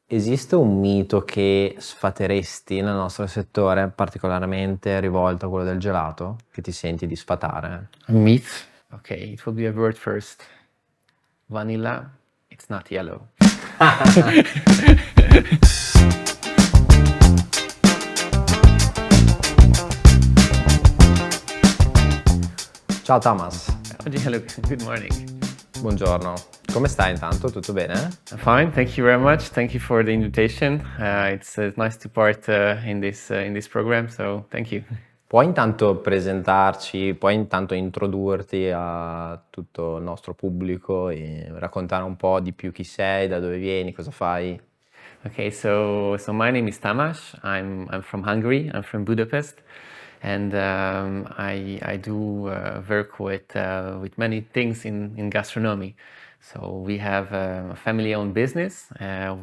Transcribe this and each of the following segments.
Esiste un mito che sfateresti nel nostro settore, particolarmente rivolto a quello del gelato, che ti senti di sfatare? A myth? Okay, it will be a word first. Vanilla, it's not yellow. Ciao Tamás, Hello, good morning. buongiorno. Come stai intanto? Tutto bene? I'm fine, thank you very much. Thank you for the invitation. It's nice to part in this program, so thank you. Puoi intanto presentarci, puoi intanto introdurti a tutto il nostro pubblico e raccontare un po' di più chi sei, da dove vieni, cosa fai? Okay, so my name is Tamás. I'm from Hungary. I'm from Budapest, and I do work with many things in gastronomy. So we have a family-owned business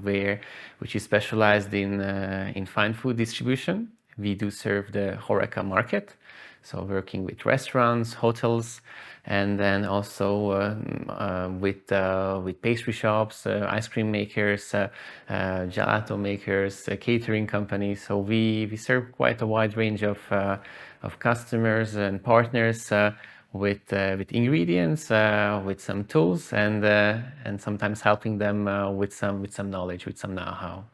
which is specialized in fine food distribution. We do serve the HoReCa market, so working with restaurants, hotels, and then also with pastry shops, ice cream makers, gelato makers, catering companies. So we serve quite a wide range of customers and partners with ingredients, with some tools, and sometimes helping them with some knowledge, with some know-how.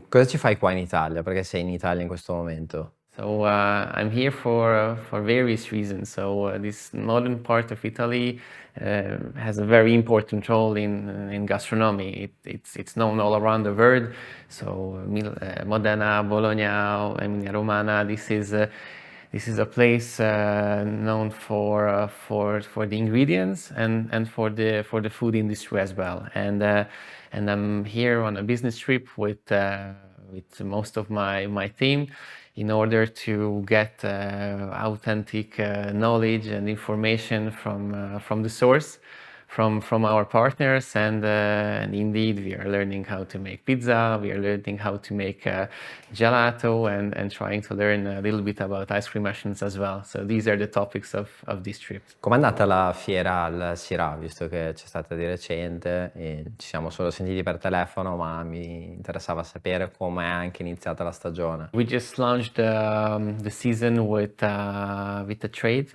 Cosa ci fai qua in Italia? Perché sei in Italia in questo momento? So I'm here for various reasons. So this northern part of Italy has a very important role in gastronomy. It's known all around the world. So Modena, Bologna, Emilia Romagna. This is a place known for the ingredients and for the food industry as well. And I'm here on a business trip with most of my team in order to get authentic knowledge and information from the source, from our partners, and indeed we are learning how to make pizza, we are learning how to make gelato, and trying to learn a little bit about ice cream machines as well. So these are the topics of this trip. Com'è andata la fiera al Sirà, visto che c'è stata di recente e ci siamo solo sentiti per telefono, ma mi interessava sapere come è anche iniziata la stagione. We just launched the season with the trade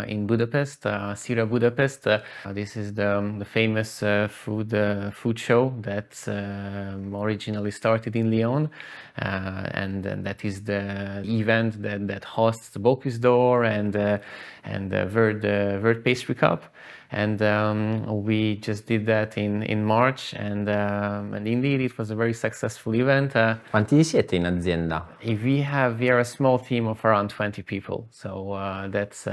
in Budapest, Sira Budapest. This is the famous food show that originally started in Lyon, and that is the event that hosts the Bocuse d'Or and the World Pastry Cup. And we just did that in March, and indeed it was a very successful event. Quanti siete in azienda? We are a small team of around 20 people, so that's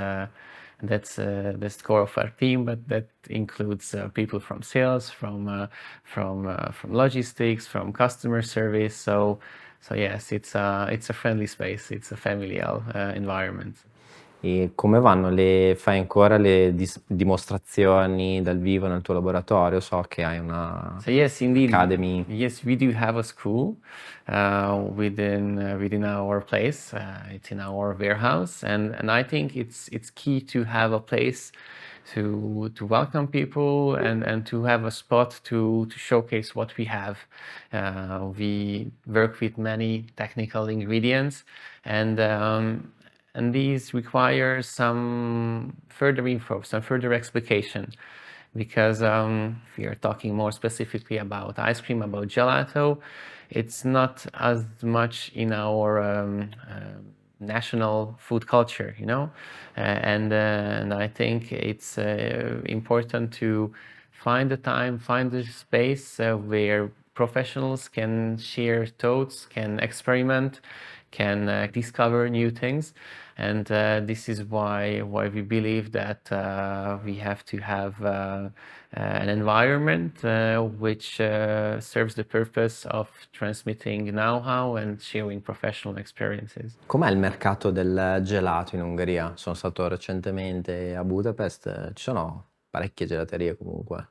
the core of our team. But that includes people from sales, from logistics, from customer service. So yes, it's a friendly space. It's a familial environment. E come vanno? Fai ancora le dimostrazioni dal vivo nel tuo laboratorio? So che hai una So yes, indeed. academy. Yes, we do have a school within our place. It's in our warehouse, and I think it's key to have a place to welcome people and to have a spot to showcase what we have. We work with many technical ingredients, and these require some further info, some further explication, because if we are talking more specifically about ice cream, about gelato, it's not as much in our national food culture, you know, and I think it's important to find the time, find the space where professionals can share thoughts, can experiment, can discover new things. And this is why we believe that we have to have an environment which serves the purpose of transmitting know-how and sharing professional experiences. Com'è il mercato del gelato in Ungheria? Sono stato recentemente a Budapest, ci sono parecchie gelaterie comunque.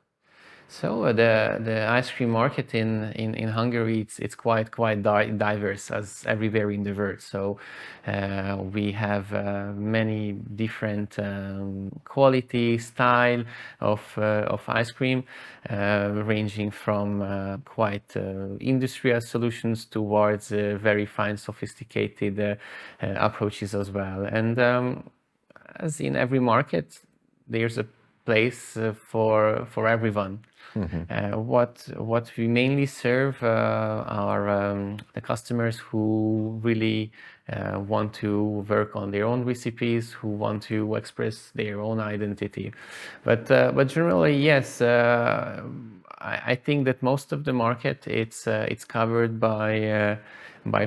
So the ice cream market in Hungary, it's quite diverse as everywhere in the world. So we have many different quality, style of ice cream, ranging from quite industrial solutions towards very fine, sophisticated approaches as well. And as in every market, there's a place for everyone. What we mainly serve are the customers who really want to work on their own recipes, who want to express their own identity. But generally, yes, I think that most of the market it's covered by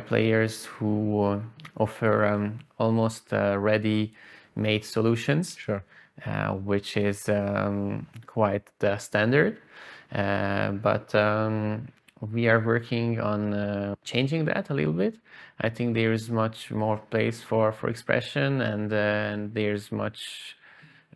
players who offer almost ready-made solutions. Sure. Which is quite standard. But we are working on changing that a little bit. I think there is much more place for expression, and there's much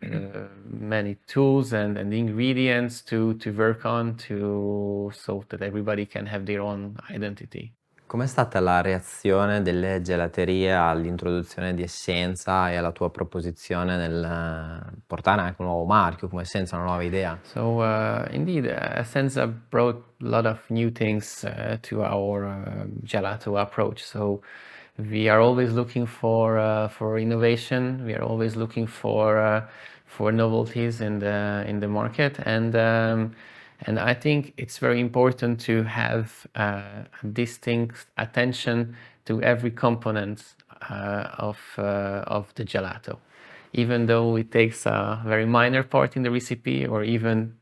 many tools and ingredients to work on so that everybody can have their own identity. Com'è stata la reazione delle gelaterie all'introduzione di Essenza e alla tua proposizione nel portare anche un nuovo marchio come Essenza, una nuova idea? So indeed, Essenza brought a lot of new things to our gelato approach. So we are always looking for innovation. We are always looking for novelties in the market, and I think it's very important to have distinct attention to every component of the gelato, even though it takes a very minor part in the recipe, or even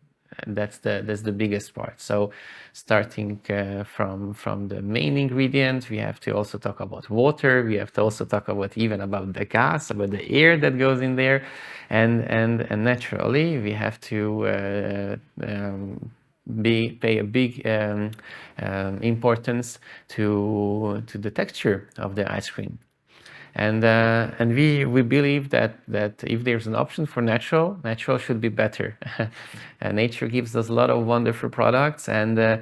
that's the biggest part. So starting from the main ingredient, we have to also talk about water. We have to also talk about the gas, about the air that goes in there, and naturally we have to pay a big importance to the texture of the ice cream. And we believe that if there's an option for natural should be better. Nature gives us a lot of wonderful products, and I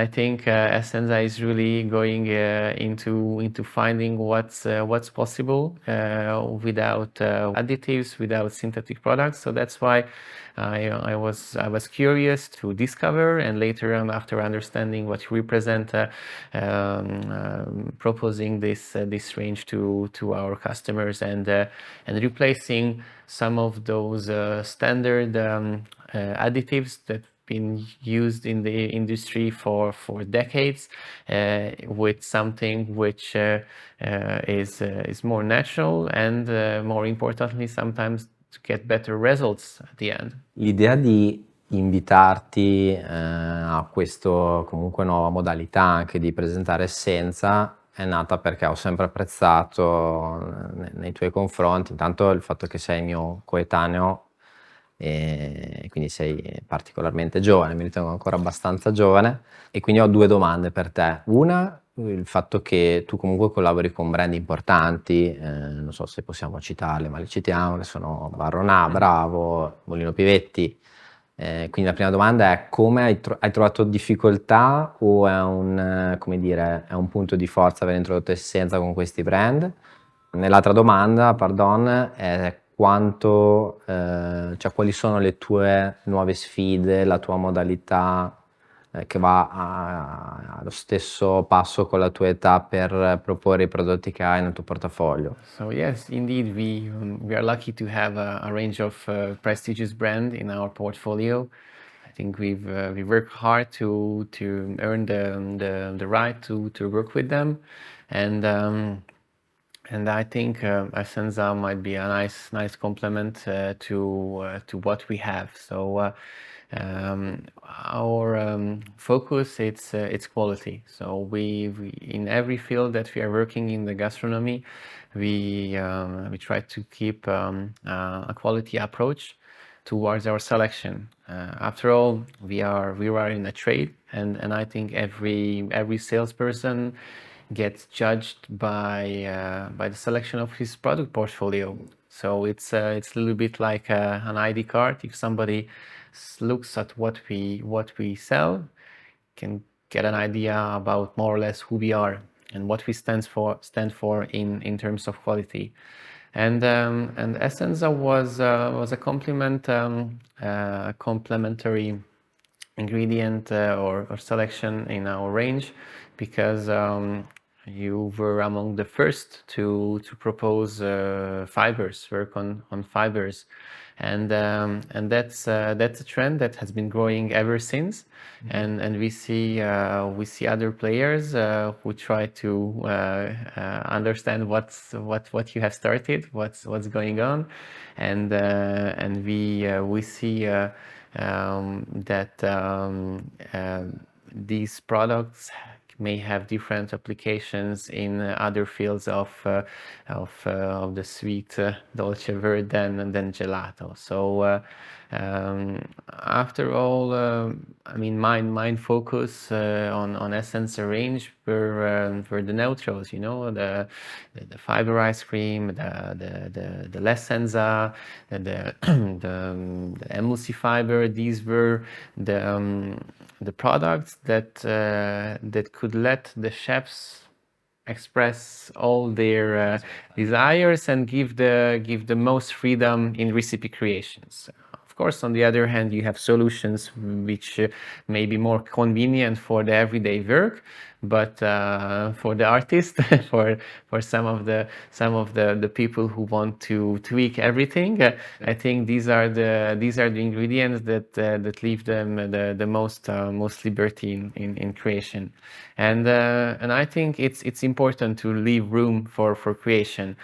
think Essenza is really going into finding what's possible without additives, without synthetic products. So that's why I was curious to discover, and later on, after understanding what you represent, proposing this range to our customers, and replacing some of those standard additives that been used in the industry for decades, with something which is more natural, and more importantly, sometimes to get better results at the end. L'idea di invitarti a questo comunque nuova modalità anche di presentare Essenza è nata perché ho sempre apprezzato nei tuoi confronti intanto il fatto che sei mio coetaneo e quindi sei particolarmente giovane, mi ritengo ancora abbastanza giovane, e quindi ho due domande per te. Una, il fatto che tu comunque collabori con brand importanti, non so se possiamo citarle, ma le citiamo, che sono Barronà, Bravo, Molino Pivetti. Quindi la prima domanda è: come hai trovato difficoltà, o è come dire, è un punto di forza aver introdotto Essenza con questi brand? Nell'altra domanda, pardon, è cioè quali sono le tue nuove sfide, la tua modalità che va allo stesso passo con la tua età per proporre i prodotti che hai nel tuo portafoglio. So yes, indeed, we are lucky to have a range of prestigious brand in our portfolio. I think we work hard to earn the right to work with them, and I think Essenza might be a nice complement to what we have. So our focus it's quality. So we in every field that we are working in the gastronomy, we try to keep a quality approach towards our selection. After all, we are in a trade, and I think every salesperson gets judged by the selection of his product portfolio. So it's a little bit like an ID card. If somebody looks at what we sell, can get an idea about more or less who we are and what we stand for in terms of quality. And Essenza was a complementary ingredient or selection in our range, because you were among the first to propose work on fibers, and that's a trend that has been growing ever since. And we see other players who try to understand what you have started, what's going on, and we see that these products may have different applications in other fields of the sweet dolce verde than gelato. So after all, I mean, my focus on Essenza range were the neutrals, you know, the fiber ice cream, the L'essenza, the emulsifiber. These were the products that could let the chefs express all their desires and give the most freedom in recipe creations. Of course, on the other hand, you have solutions which may be more convenient for the everyday work, but for the artist, for some of the people who want to tweak everything, I think these are the ingredients that leave them the most liberty in creation, and I think it's important to leave room for creation,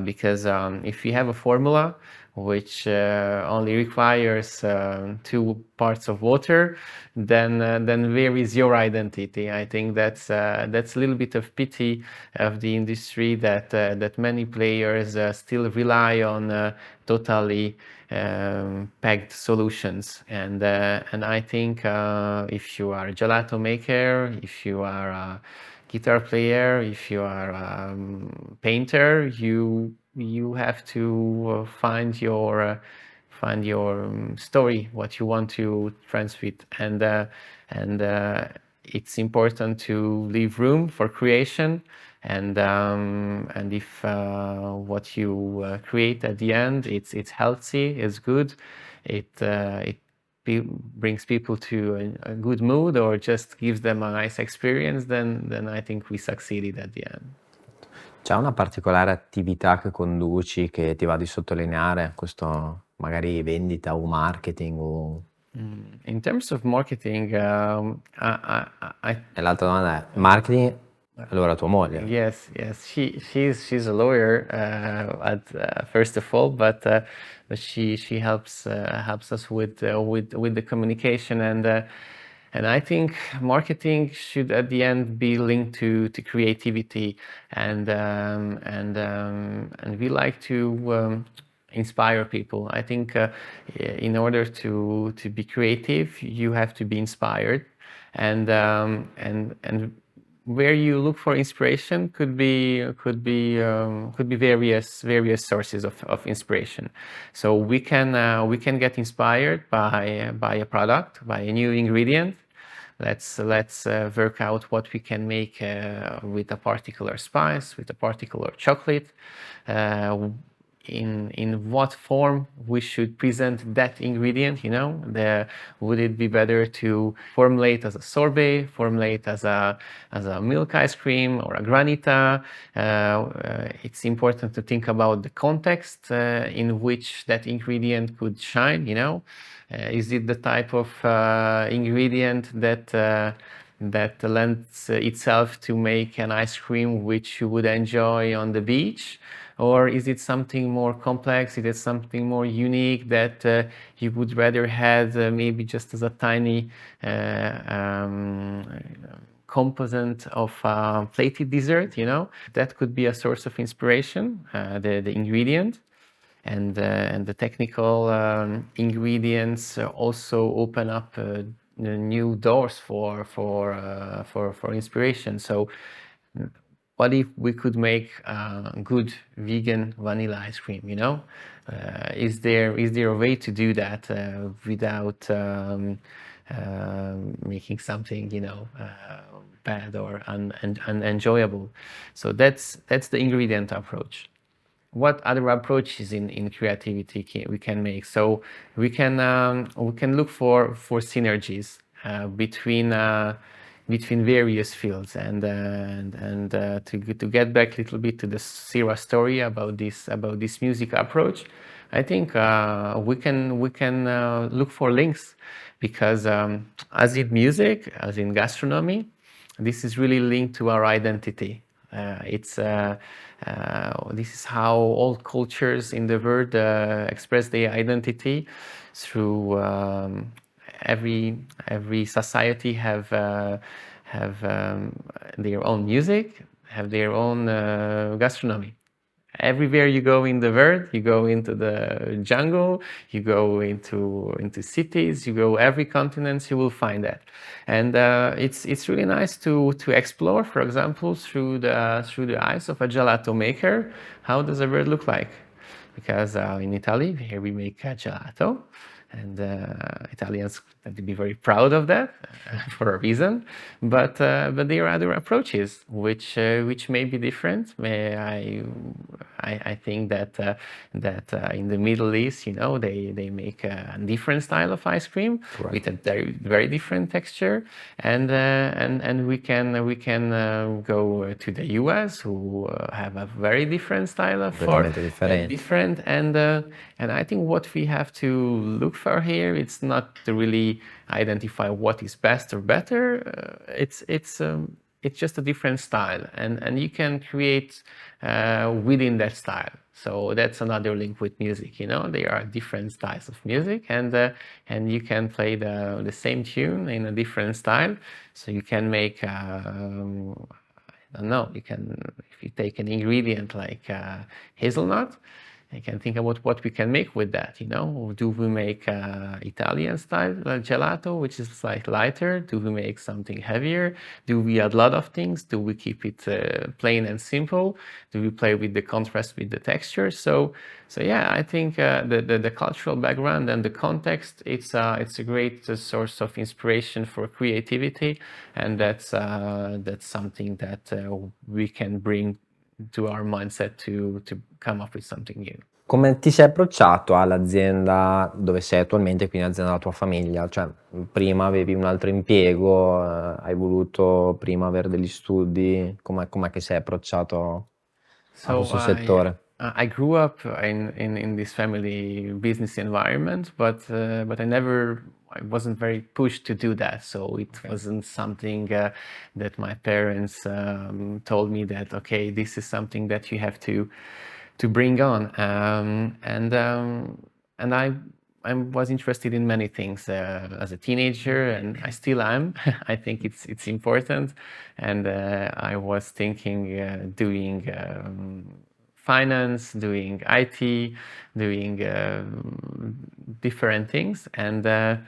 because if you have a formula which only requires 2 parts of water, then where is your identity? I think that's a little bit of pity of the industry, that many players still rely on totally packed solutions, and I think if you are a gelato maker, if you are a guitar player, if you are a painter, you have to find your story, what you want to transmit, and it's important to leave room for creation, and if what you create at the end, it's healthy, it's good, it brings people to a good mood, or just gives them a nice experience, then I think we succeeded at the end. C'è una particolare attività che conduci che ti va di sottolineare? Questo magari vendita o marketing o... In terms of marketing, E l'altra domanda è, marketing, allora tua moglie? Yes, she's a lawyer first of all, but she helps us with the communication, and I think marketing should at the end be linked to creativity, and we like to inspire people. I think in order to be creative, you have to be inspired, and where you look for inspiration could be various sources of inspiration. So we can get inspired by a product, by a new ingredient. Let's work out what we can make with a particular spice, with a particular chocolate. In what form we should present that ingredient, you know, would it be better to formulate as a sorbet, formulate as a milk ice cream or a granita? It's important to think about the context in which that ingredient could shine, you know. Is it the type of ingredient that lends itself to make an ice cream which you would enjoy on the beach? Or is it something more complex? Is it something more unique that you would rather have maybe just as a tiny component of plated dessert, you know? That could be a source of inspiration, the ingredient. And the technical ingredients also open up new doors for inspiration. So what if we could make good vegan vanilla ice cream? You know, is there a way to do that without making something, you know, bad or unenjoyable? So that's the ingredient approach. What other approaches in creativity we can make? So we can look for synergies between various fields, and to get back a little bit to the Sira story about this music approach, I think we can look for links, because as in music, as in gastronomy, this is really linked to our identity. This is how all cultures in the world express their identity through every society have their own music, have their own gastronomy. Everywhere you go in the world, you go into the jungle, you go into cities, you go every continent, you will find that. And it's really nice to explore, for example, through the eyes of a gelato maker. How does the world look like? Because in Italy, here we make gelato, and Italians tend to be very proud of that for a reason. But there are other approaches which may be different. I think that in the Middle East, you know, they make a different style of ice cream. Right. With a very different texture, and we can go to the US, who have a very different style of different, and I think what we have to look for here, it's not to really identify what is best or better. It's just a different style, and you can create within that style. So that's another link with music. You know, there are different styles of music, and you can play the same tune in a different style. So you can make I don't know. You can, if you take an ingredient like hazelnut, I can think about what we can make with that. You know, do we make Italian style gelato, which is slightly lighter? Do we make something heavier? Do we add a lot of things? Do we keep it plain and simple? Do we play with the contrast, with the texture? So yeah, I think the cultural background and the context, it's a great source of inspiration for creativity, and that's something that we can bring to our mindset to come up with something new. Come ti sei approcciato all'azienda dove sei attualmente, quindi l'azienda della tua famiglia? Cioè, prima avevi un altro impiego, hai voluto prima avere degli studi, com'è che sei approcciato a questo settore? I grew up in this family business environment, but I wasn't very pushed to do that. So it wasn't something that my parents told me that, okay, this is something that you have to bring on. And I was interested in many things as a teenager, and I still am. I think it's important. And I was thinking doing finance, doing IT, doing different things, and the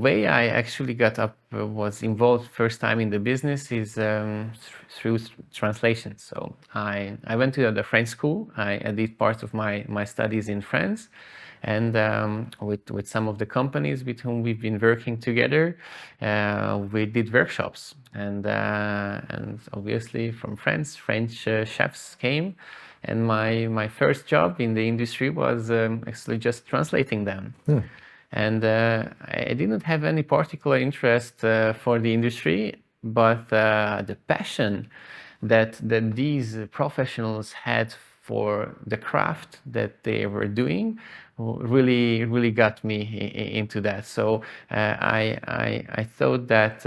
way I actually got up was involved first time in the business is through translation. So I went to the French school. I did part of my studies in France, and with some of the companies with whom we've been working together, we did workshops, and obviously from France, French chefs came, and my first job in the industry was actually just translating them. And I didn't have any particular interest for the industry, but the passion that these professionals had for the craft that they were doing really got me into that. So I thought that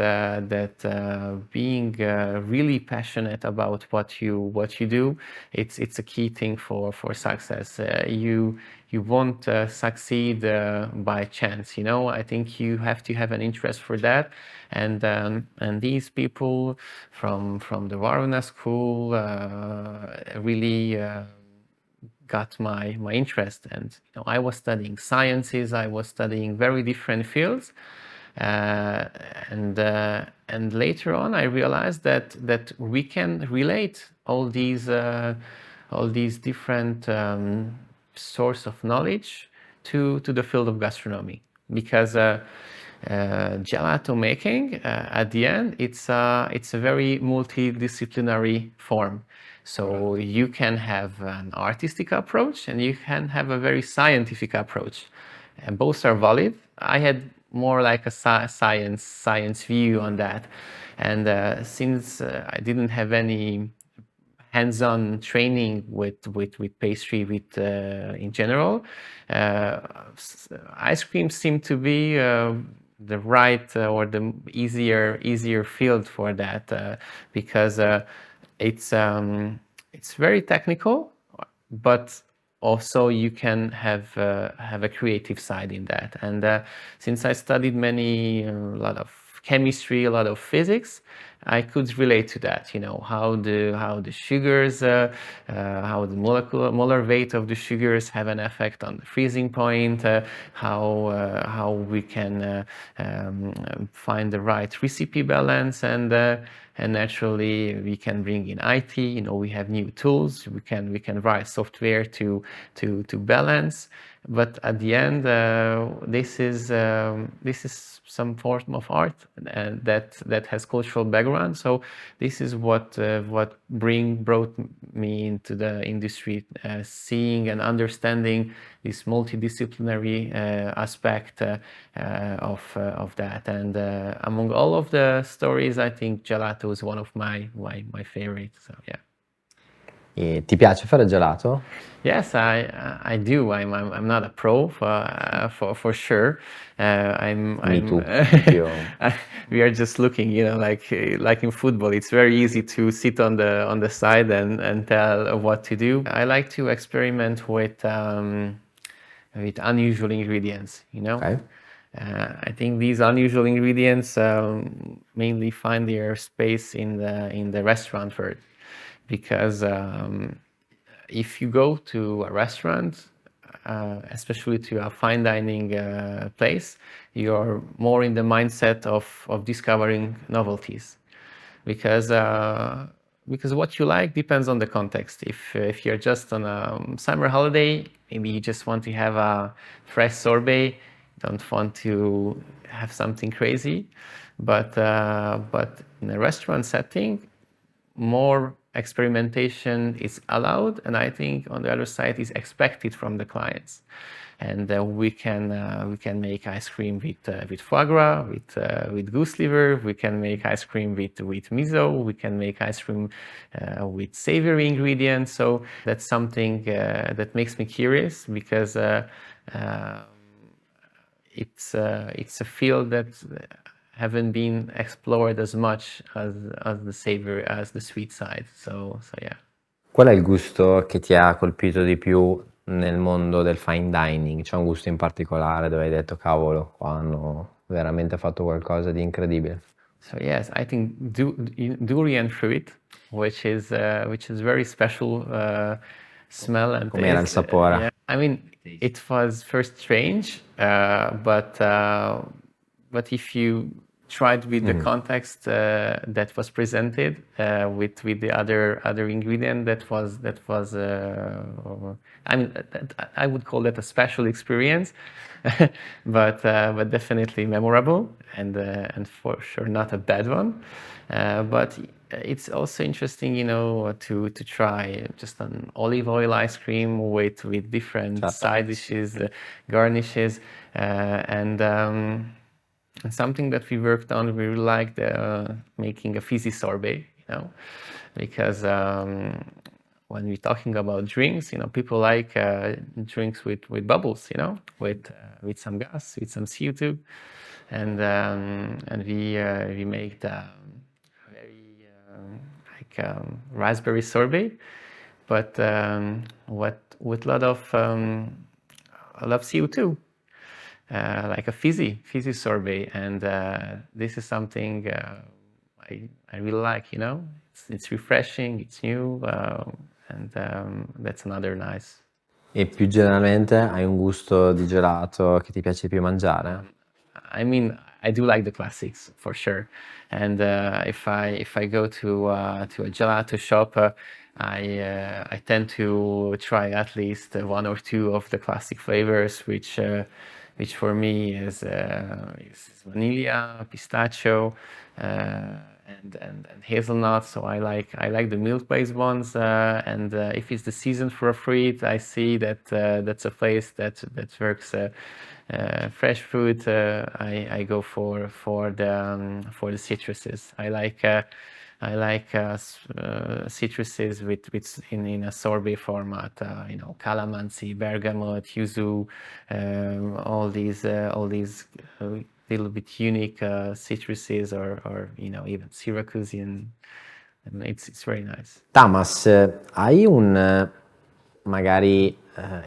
being really passionate about what you do, it's a key thing for success. You won't succeed by chance. You know, I think you have to have an interest for that, and these people from the Varna school really got my interest. And you know, I was studying sciences, I was studying very different fields, and and later on, I realized that we can relate all these different source of knowledge to the field of gastronomy, because gelato making at the end it's a very multidisciplinary form. So you can have an artistic approach and you can have a very scientific approach, and both are valid. I had more like a science view on that, and since I didn't have any hands-on training with pastry in general, ice cream seemed to be the right or the easier field for that, because it's very technical, but also you can have a creative side in that. And since I studied a lot of chemistry, a lot of physics, I could relate to that. How the sugars, how the molar weight of the sugars have an effect on the freezing point, how we can find the right recipe balance, and naturally we can bring in IT. We have new tools. We can write software to balance. But at the end, this is some form of art, and that has cultural background. So this is what brought me into the industry, seeing and understanding this multidisciplinary aspect of that. And among all of the stories, I think gelato is one of my favorites. So yeah. E ti piace fare gelato? Yes, I do. I'm not a pro for sure. Me too. We are just looking, like in football. It's very easy to sit on the side and tell what to do. I like to experiment with unusual ingredients. Okay. I think these unusual ingredients mainly find their space in the restaurant world, because if you go to a restaurant, especially to a fine dining place, you're more in the mindset of discovering novelties, because what you like depends on the context. If you're just on a summer holiday, maybe you just want to have a fresh sorbet, don't want to have something crazy, but in a restaurant setting, more experimentation is allowed, and I think on the other side is expected from the clients. And we can make ice cream with foie gras, with goose liver. We can make ice cream with miso. We can make ice cream with savory ingredients. So that's something that makes me curious, because it's a field that haven't been explored as much as the savory, as the sweet side. So yeah. Qual è il gusto che ti ha colpito di più nel mondo del fine dining? C'è un gusto in particolare dove hai detto, cavolo, qua hanno veramente fatto qualcosa di incredibile? So yes, I think durian fruit, which is very special smell and Com'era il taste. sapore? Yeah. I mean, it was first strange, but if you tried with the context that was presented with the other ingredient, that was I mean, I would call that a special experience, but definitely memorable, and for sure not a bad one. But it's also interesting, to try just an olive oil ice cream with different side dishes, garnishes, and something that we worked on. We really liked making a fizzy sorbet, because when we're talking about drinks, people like drinks with bubbles, with some gas, with some CO2, and we make the very raspberry sorbet, but with a lot of CO2. Like a fizzy sorbet, and this is something I really like. It's refreshing, it's new, and that's another nice. E più generalmente hai un gusto di gelato che ti piace più mangiare? I mean, I do like the classics for sure. And if I go to a gelato shop, I tend to try at least one or two of the classic flavors, which for me is vanilla, pistachio, and hazelnut. So I like the milk-based ones. And if it's the season for a fruit, I see that that's a place that works. Fresh fruit, I go for the citruses. I like citruses with in a sorbet format. Calamansi, bergamot, yuzu, all these little bit unique citruses, or even Syracusian. And it's very nice. Tamas, hai un magari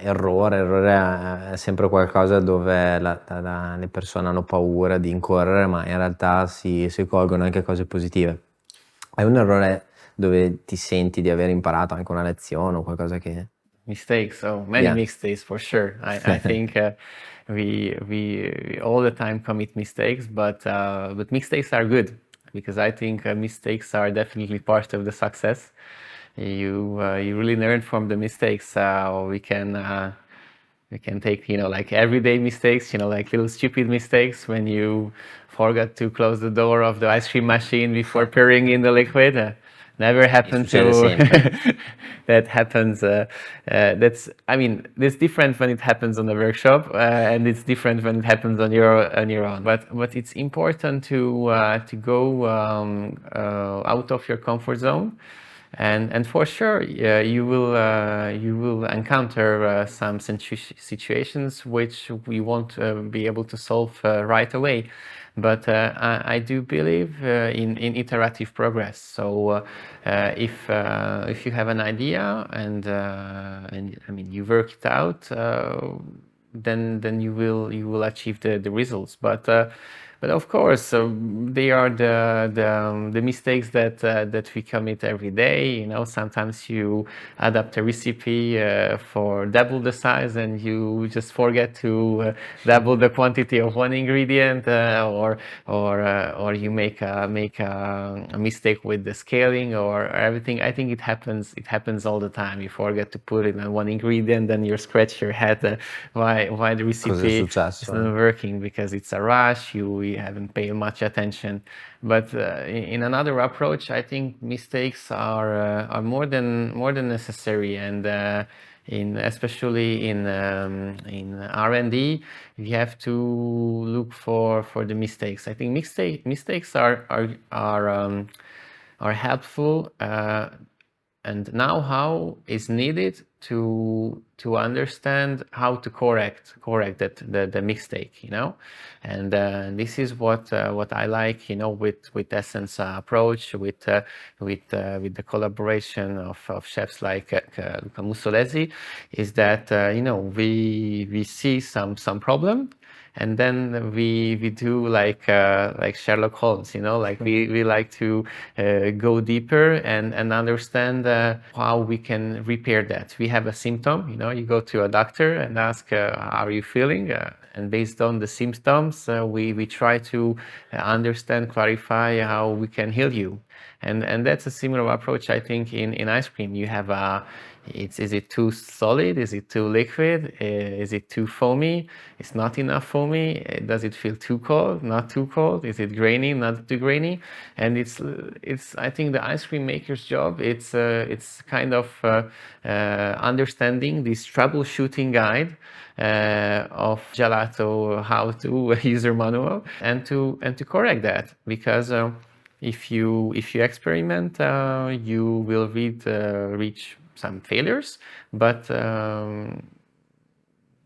errore è sempre qualcosa dove le persone hanno paura di incorrere, ma in realtà si colgono anche cose positive. Hai un errore dove ti senti di aver imparato anche una lezione o qualcosa che... Mistakes, many mistakes for sure. I think we all the time commit mistakes, but mistakes are good, because I think mistakes are definitely part of the success. You really learn from the mistakes. We can take like everyday mistakes, like little stupid mistakes when you forgot to close the door of the ice cream machine before pouring in the liquid. Never happened to that happens. That's different when it happens on the workshop, and it's different when it happens on your own. But it's important to go out of your comfort zone. And for sure, you will encounter some situations which we won't be able to solve right away. But I do believe in iterative progress. So if you have an idea and you work it out, then you will achieve the results. But of course, they are the mistakes that we commit every day. Sometimes you adapt a recipe for double the size, and you just forget to double the quantity of one ingredient, or you make a mistake with the scaling or everything. I think it happens all the time. You forget to put it in one ingredient, then you scratch your head why the recipe is not working, because it's a rush. You haven't paid much attention. But in another approach, I think mistakes are more than necessary, and especially in R&D, you have to look for the mistakes. I think mistakes are helpful, and know-how is needed to understand how to correct the mistake, and this is what I like, with Essence approach, with the collaboration of chefs like Luca Mussolesi, is that we see some problem, and then we do like Sherlock Holmes, like we like to go deeper and understand how we can repair that. We have a symptom, you go to a doctor and ask, how are you feeling? And based on the symptoms, we try to understand, clarify how we can heal you. And that's a similar approach, I think, in ice cream. You have is it too solid? Is it too liquid? Is it too foamy? It's not enough foamy. Does it feel too cold? Not too cold? Is it grainy? Not too grainy? And it's I think the ice cream maker's job. It's kind of understanding this troubleshooting guide of Gelato how-to user manual, and to correct that, because if you experiment, you will reach some failures, but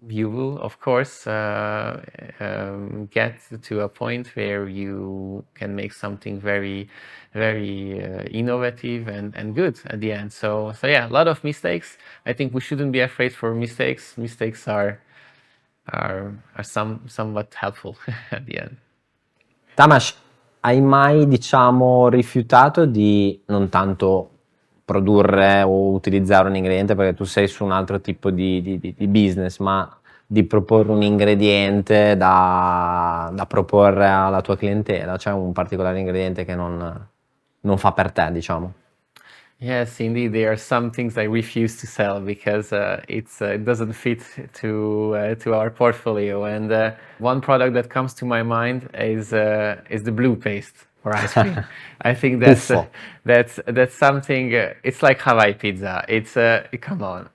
you will, of course, get to a point where you can make something very, very innovative and good at the end. So yeah, a lot of mistakes. I think we shouldn't be afraid for mistakes. Mistakes are somewhat helpful at the end. Tamás, hai mai, rifiutato di non tanto produrre o utilizzare un ingrediente, perché tu sei su un altro tipo di business, ma di proporre un ingrediente da proporre alla tua clientela? C'è un particolare ingrediente che non fa per te, diciamo? Yes, indeed, there are some things I refuse to sell because it doesn't fit to our portfolio. And one product that comes to my mind is the blue paste for ice cream. I think Puffo. that's something. It's like Hawaii pizza. It's come on.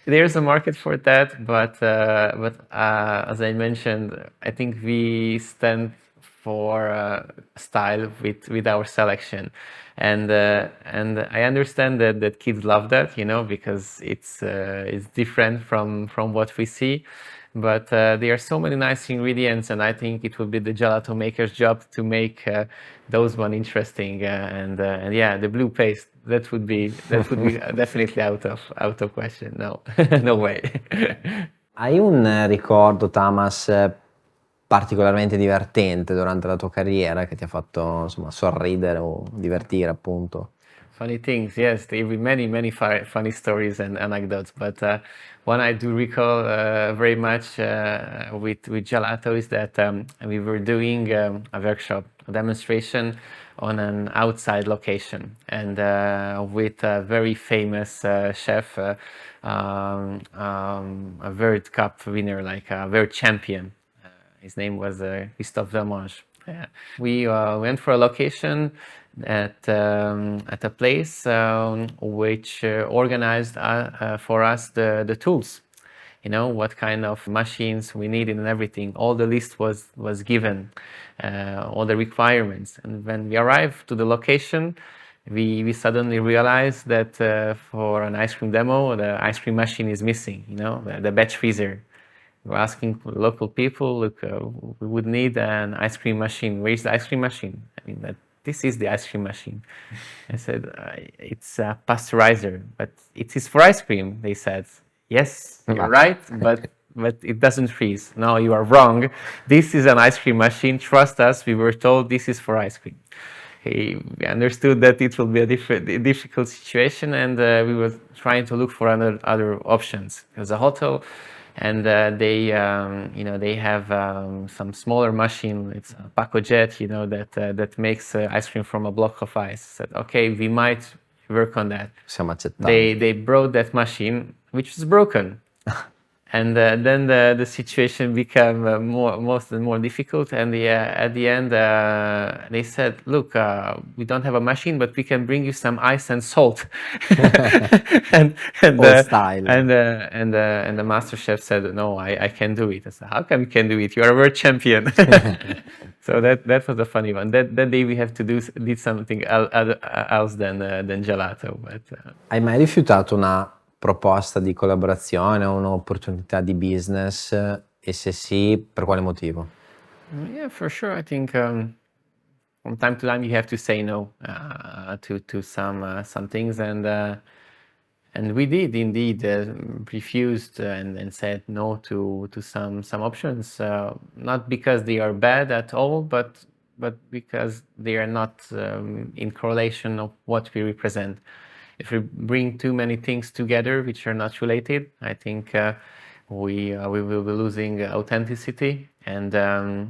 There's a market for that, but as I mentioned, I think we stand for style with our selection, and I understand that kids love that, you know, because it's different from what we see. But there are so many nice ingredients, and I think it would be the gelato maker's job to make those one interesting. And yeah, the blue paste that would be definitely out of question. No, no way. Hai un ricordo, Tamas, particolarmente divertente durante la tua carriera che ti ha fatto, insomma, sorridere o divertire, appunto? Funny things, yes, there will be many funny stories and anecdotes. But one I do recall very much with gelato is that we were doing a workshop, a demonstration on an outside location, and with a very famous chef, a World Cup winner, like a world champion. His name was Christophe Vermange. Yeah. We went for a location at a place which organized for us the tools. You know, what kind of machines we needed and everything. All the list was given, all the requirements. And when we arrived to the location, we suddenly realized that for an ice cream demo, the ice cream machine is missing. You know, the batch freezer. We're asking local people, look, we would need an ice cream machine. Where's the ice cream machine? I mean, this is the ice cream machine. I said, it's a pasteurizer, but it is for ice cream. They said, yes, you're right, but it doesn't freeze. No, you are wrong. This is an ice cream machine. Trust us. We were told this is for ice cream. We understood that it will be a difficult situation, and we were trying to look for other options. It was a hotel, and they have some smaller machine. It's a Paco Jet, you know, that makes ice cream from a block of ice. Said, okay, we might work on that. They brought that machine, which was broken. And then the situation became more difficult. And at the end, they said, "Look, we don't have a machine, but we can bring you some ice and salt." and the master chef said, "No, I can do it." I said, "How come you can do it? You are a world champion." So that was a funny one. That day we have to did something else than gelato. But hai mai rifiutato una proposta di collaborazione o un'opportunità di business, e se sì, per quale motivo? Yeah, for sure. I think from time to time you have to say no to some things, and we did indeed refused and said no to some options, not because they are bad at all, but because they are not in correlation of what we represent. If we bring too many things together which are not related, I think we will be losing authenticity and the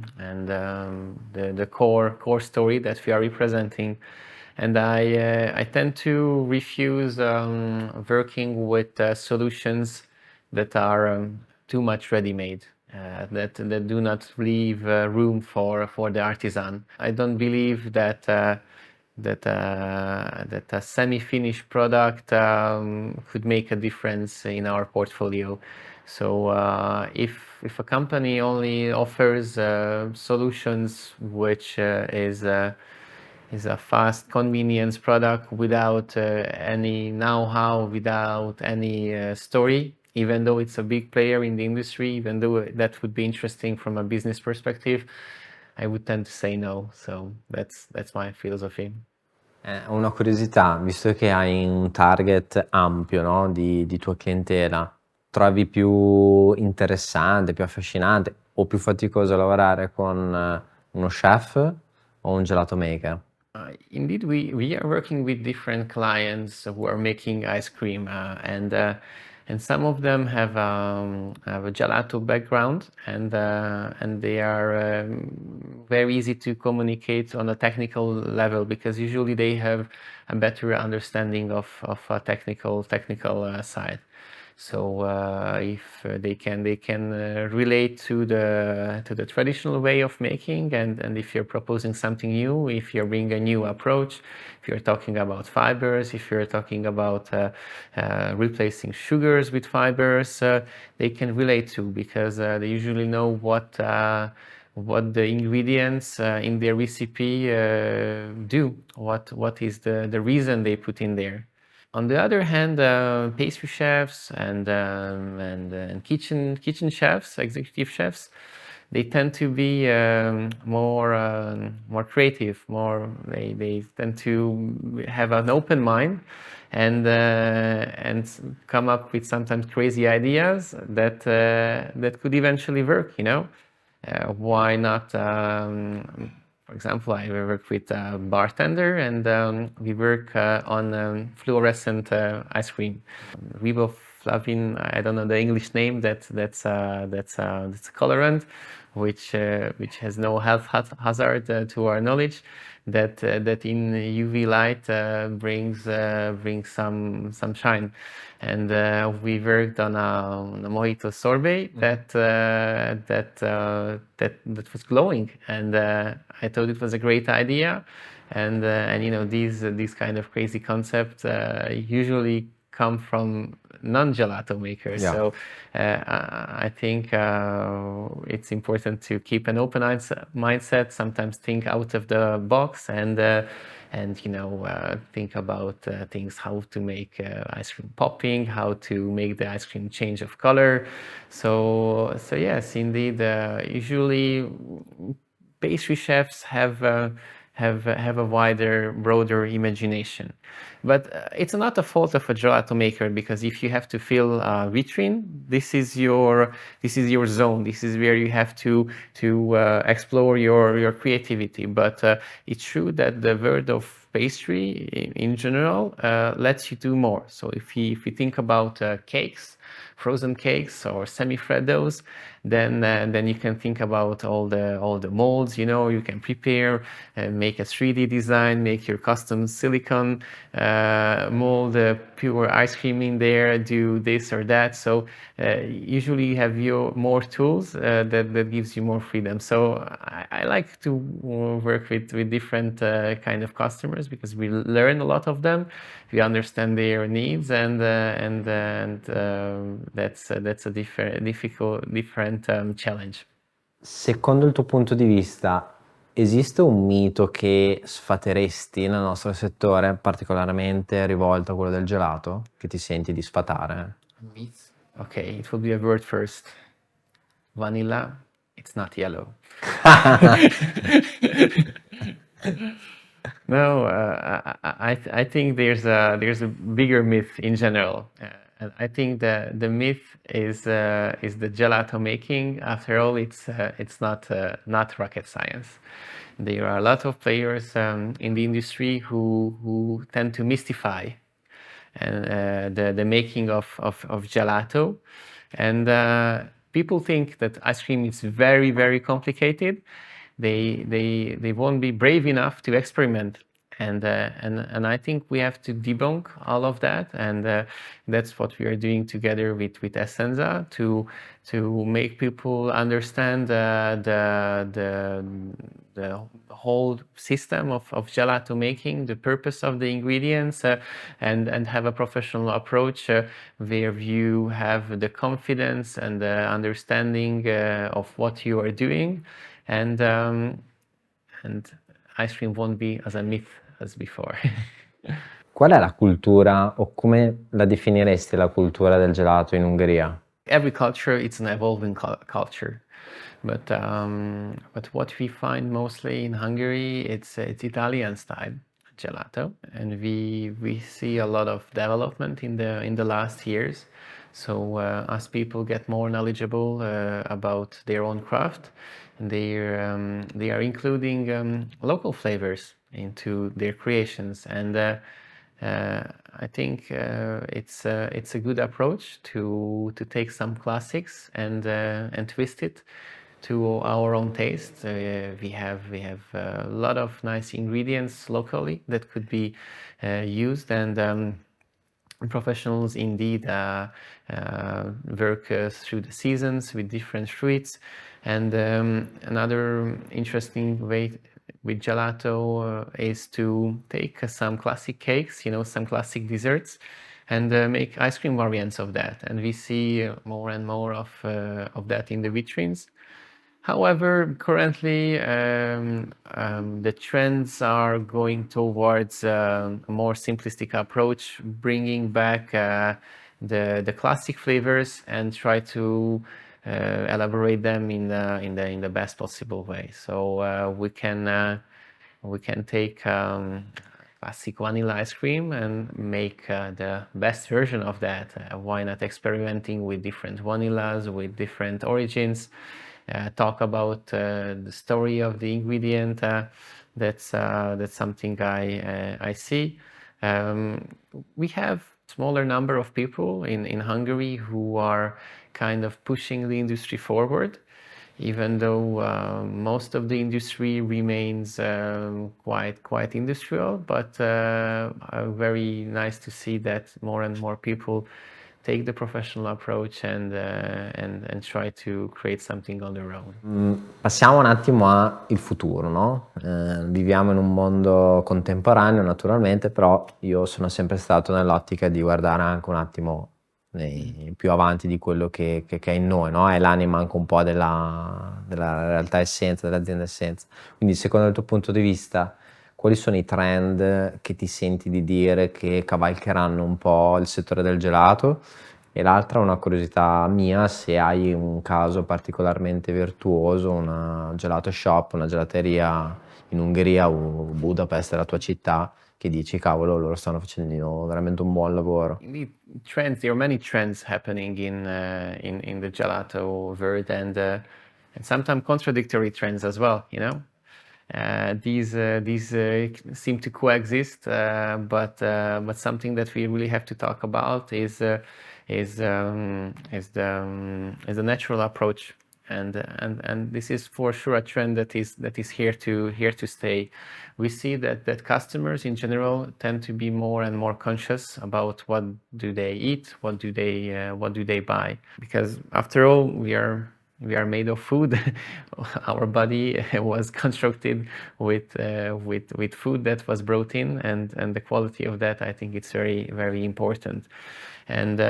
core story that we are representing. And I tend to refuse working with solutions that are too much ready-made. That do not leave room for the artisan. I don't believe that a semi-finished product could make a difference in our portfolio. So if a company only offers solutions which is a fast convenience product without any know-how, without any story, even though it's a big player in the industry, even though that would be interesting from a business perspective, I would tend to say no. So that's my philosophy. Una curiosità, visto che hai un target ampio, no, di tua clientela, trovi più interessante, più affascinante o più faticoso lavorare con uno chef o un gelato maker? Indeed, we are working with different clients who are making ice cream, and and some of them have a gelato background, and they are very easy to communicate on a technical level, because usually they have a better understanding of a technical side. So if they can relate to the traditional way of making, and if you're proposing something new, if you're bringing a new approach, if you're talking about fibers, if you're talking about replacing sugars with fibers, they can relate to, because they usually know what the ingredients in their recipe do, what is the reason they put in there. On the other hand, pastry chefs and kitchen chefs, executive chefs, they tend to be more creative. They tend to have an open mind, and come up with sometimes crazy ideas that could eventually work. Why not? For example, I work with a bartender, and we work on fluorescent ice cream. Riboflavin, I don't know the English name. That's a colorant, which has no health hazard to our knowledge. That in UV light brings some shine, and we worked on a mojito sorbet that was glowing, and I thought it was a great idea, and these kind of crazy concepts usually come from non-gelato makers. Yeah. So I think it's important to keep an open mindset, sometimes think out of the box, and think about things, how to make ice cream popping, how to make the ice cream change of color. So yes, indeed, usually pastry chefs have a wider, broader imagination. But it's not a fault of a gelato maker, because if you have to fill a vitrine, this is your zone. This is where you have to explore your creativity. But it's true that the world of pastry in general lets you do more. So if you think about cakes, frozen cakes or semi-freddos, then you can think about all the molds. You can prepare, make a 3D design, make your custom silicone mold, pure ice cream in there, do this or that. So usually you have more tools that gives you more freedom. So I like to work with different kind of customers, because we learn a lot of them, we understand their needs, and that's a different challenge. Secondo il tuo punto di vista, esiste un mito che sfateresti nel nostro settore, particolarmente rivolto a quello del gelato, che ti senti di sfatare? Myth? Okay, it will be a word first. Vanilla, it's not yellow. No, I think there's a bigger myth in general. And I think the myth is the gelato making. After all, it's not rocket science. There are a lot of players in the industry who tend to mystify and the making of gelato, and people think that ice cream is very, very complicated. They won't be brave enough to experiment, and I think we have to debunk all of that, and that's what we are doing together with Essenza to make people understand the whole system of gelato making, the purpose of the ingredients, and have a professional approach where you have the confidence and the understanding of what you are doing, and ice cream won't be as a myth as before. Qual è la cultura, o come la definiresti la cultura del gelato in Ungheria? Every culture, it's an evolving culture, but what we find mostly in Hungary, it's Italian style gelato, and we see a lot of development in the last years. So as people get more knowledgeable about their own craft, they are including local flavors into their creations, and I think it's a good approach to take some classics and twist it to our own taste. We have a lot of nice ingredients locally that could be used, and professionals indeed work through the seasons with different fruits. And another interesting way with gelato is to take some classic cakes, some classic desserts, and make ice cream variants of that. And we see more and more of that in the vitrines. However, currently the trends are going towards a more simplistic approach, bringing back the classic flavors and try to elaborate them in the best possible way. So we can take classic vanilla ice cream and make the best version of that. Why not experimenting with different vanillas, with different origins? Talk about the story of the ingredient. That's something I see. We have smaller number of people in Hungary who are kind of pushing the industry forward, even though most of the industry remains quite industrial. But very nice to see that more and more people take the professional approach and try to create something on their own. Passiamo un attimo al futuro, no? Viviamo in un mondo contemporaneo naturalmente, però io sono sempre stato nell'ottica di guardare anche un attimo più avanti di quello che è in noi, no? È l'anima anche un po' della realtà essenza, dell'azienda essenza. Quindi secondo il tuo punto di vista, quali sono i trend che ti senti di dire che cavalcheranno un po' il settore del gelato? E l'altra, una curiosità mia, se hai un caso particolarmente virtuoso, una gelato shop, una gelateria in Ungheria o Budapest, la tua città, che dici, cavolo, loro stanno facendo veramente un buon lavoro. Indeed, trends. There are many trends happening in the gelato world, and sometimes contradictory trends as well. These seem to coexist, but something that we really have to talk about is the natural approach, and this is for sure a trend that is here to stay. We see that customers in general tend to be more and more conscious about what do they eat, what do they buy, because after all we are made of food. Our body was constructed with food that was brought in, and the quality of that, I think, it's very, very important. And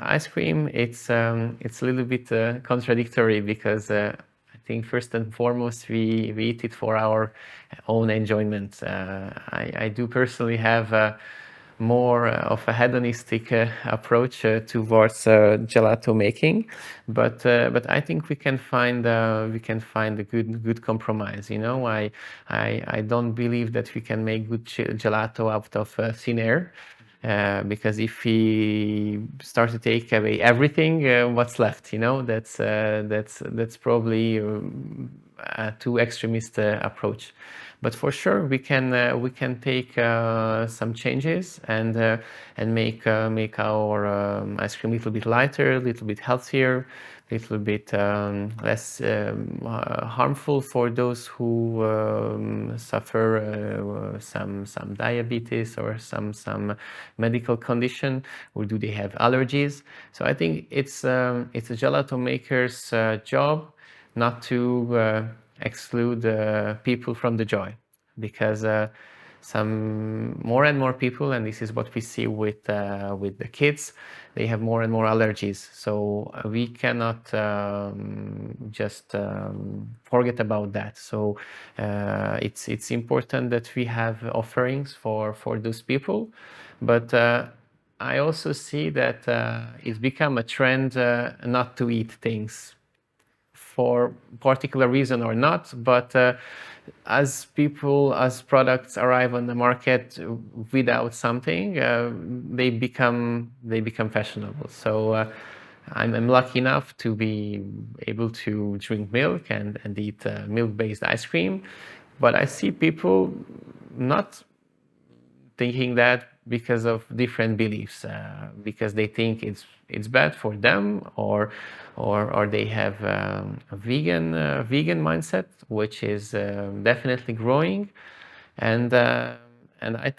ice cream, it's a little bit contradictory, because I think first and foremost we eat it for our own enjoyment. I do personally have more of a hedonistic approach towards gelato making, but I think we can find a good compromise. I don't believe that we can make good gelato out of thin air. Because if we start to take away everything, what's left? That's probably a too extremist approach. But for sure, we can take some changes and make our ice cream a little bit lighter, a little bit healthier, a little bit less harmful for those who suffer some diabetes or some medical condition, or do they have allergies. So I think it's a gelato maker's job not to exclude people from the joy, because some more and more people, and this is what we see with the kids, they have more and more allergies. So we cannot just forget about that. So it's important that we have offerings for those people, but I also see that it's become a trend not to eat things for particular reason or not, but as products arrive on the market without something, they become fashionable. So I'm lucky enough to be able to drink milk and eat milk-based ice cream, but I see people not thinking that, because of different beliefs, because they think it's bad for them, or they have a vegan mindset, which is definitely growing, and I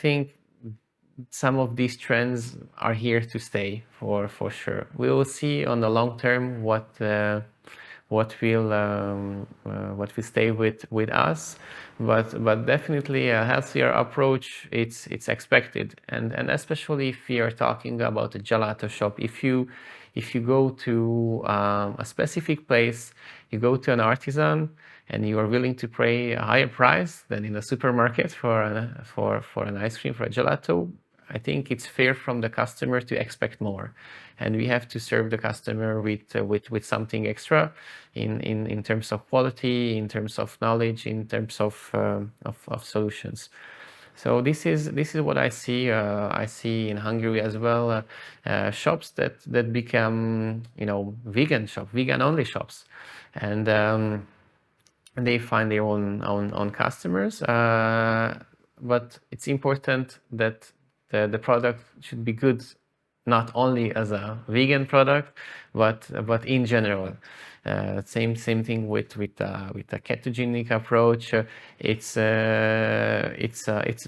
think some of these trends are here to stay for sure. We will see on the long term what will stay with us, but definitely a healthier approach, it's expected, and especially if you are talking about a gelato shop. If you go to a specific place, you go to an artisan, and you are willing to pay a higher price than in a supermarket for an ice cream, for a gelato, I think it's fair from the customer to expect more, and we have to serve the customer with something extra in terms of quality, in terms of knowledge, in terms of solutions. So this is what I see. I see in Hungary as well shops that become vegan only shops, and they find their own customers. But it's important that the product should be good, not only as a vegan product, but in general. Same thing with a ketogenic approach. It's a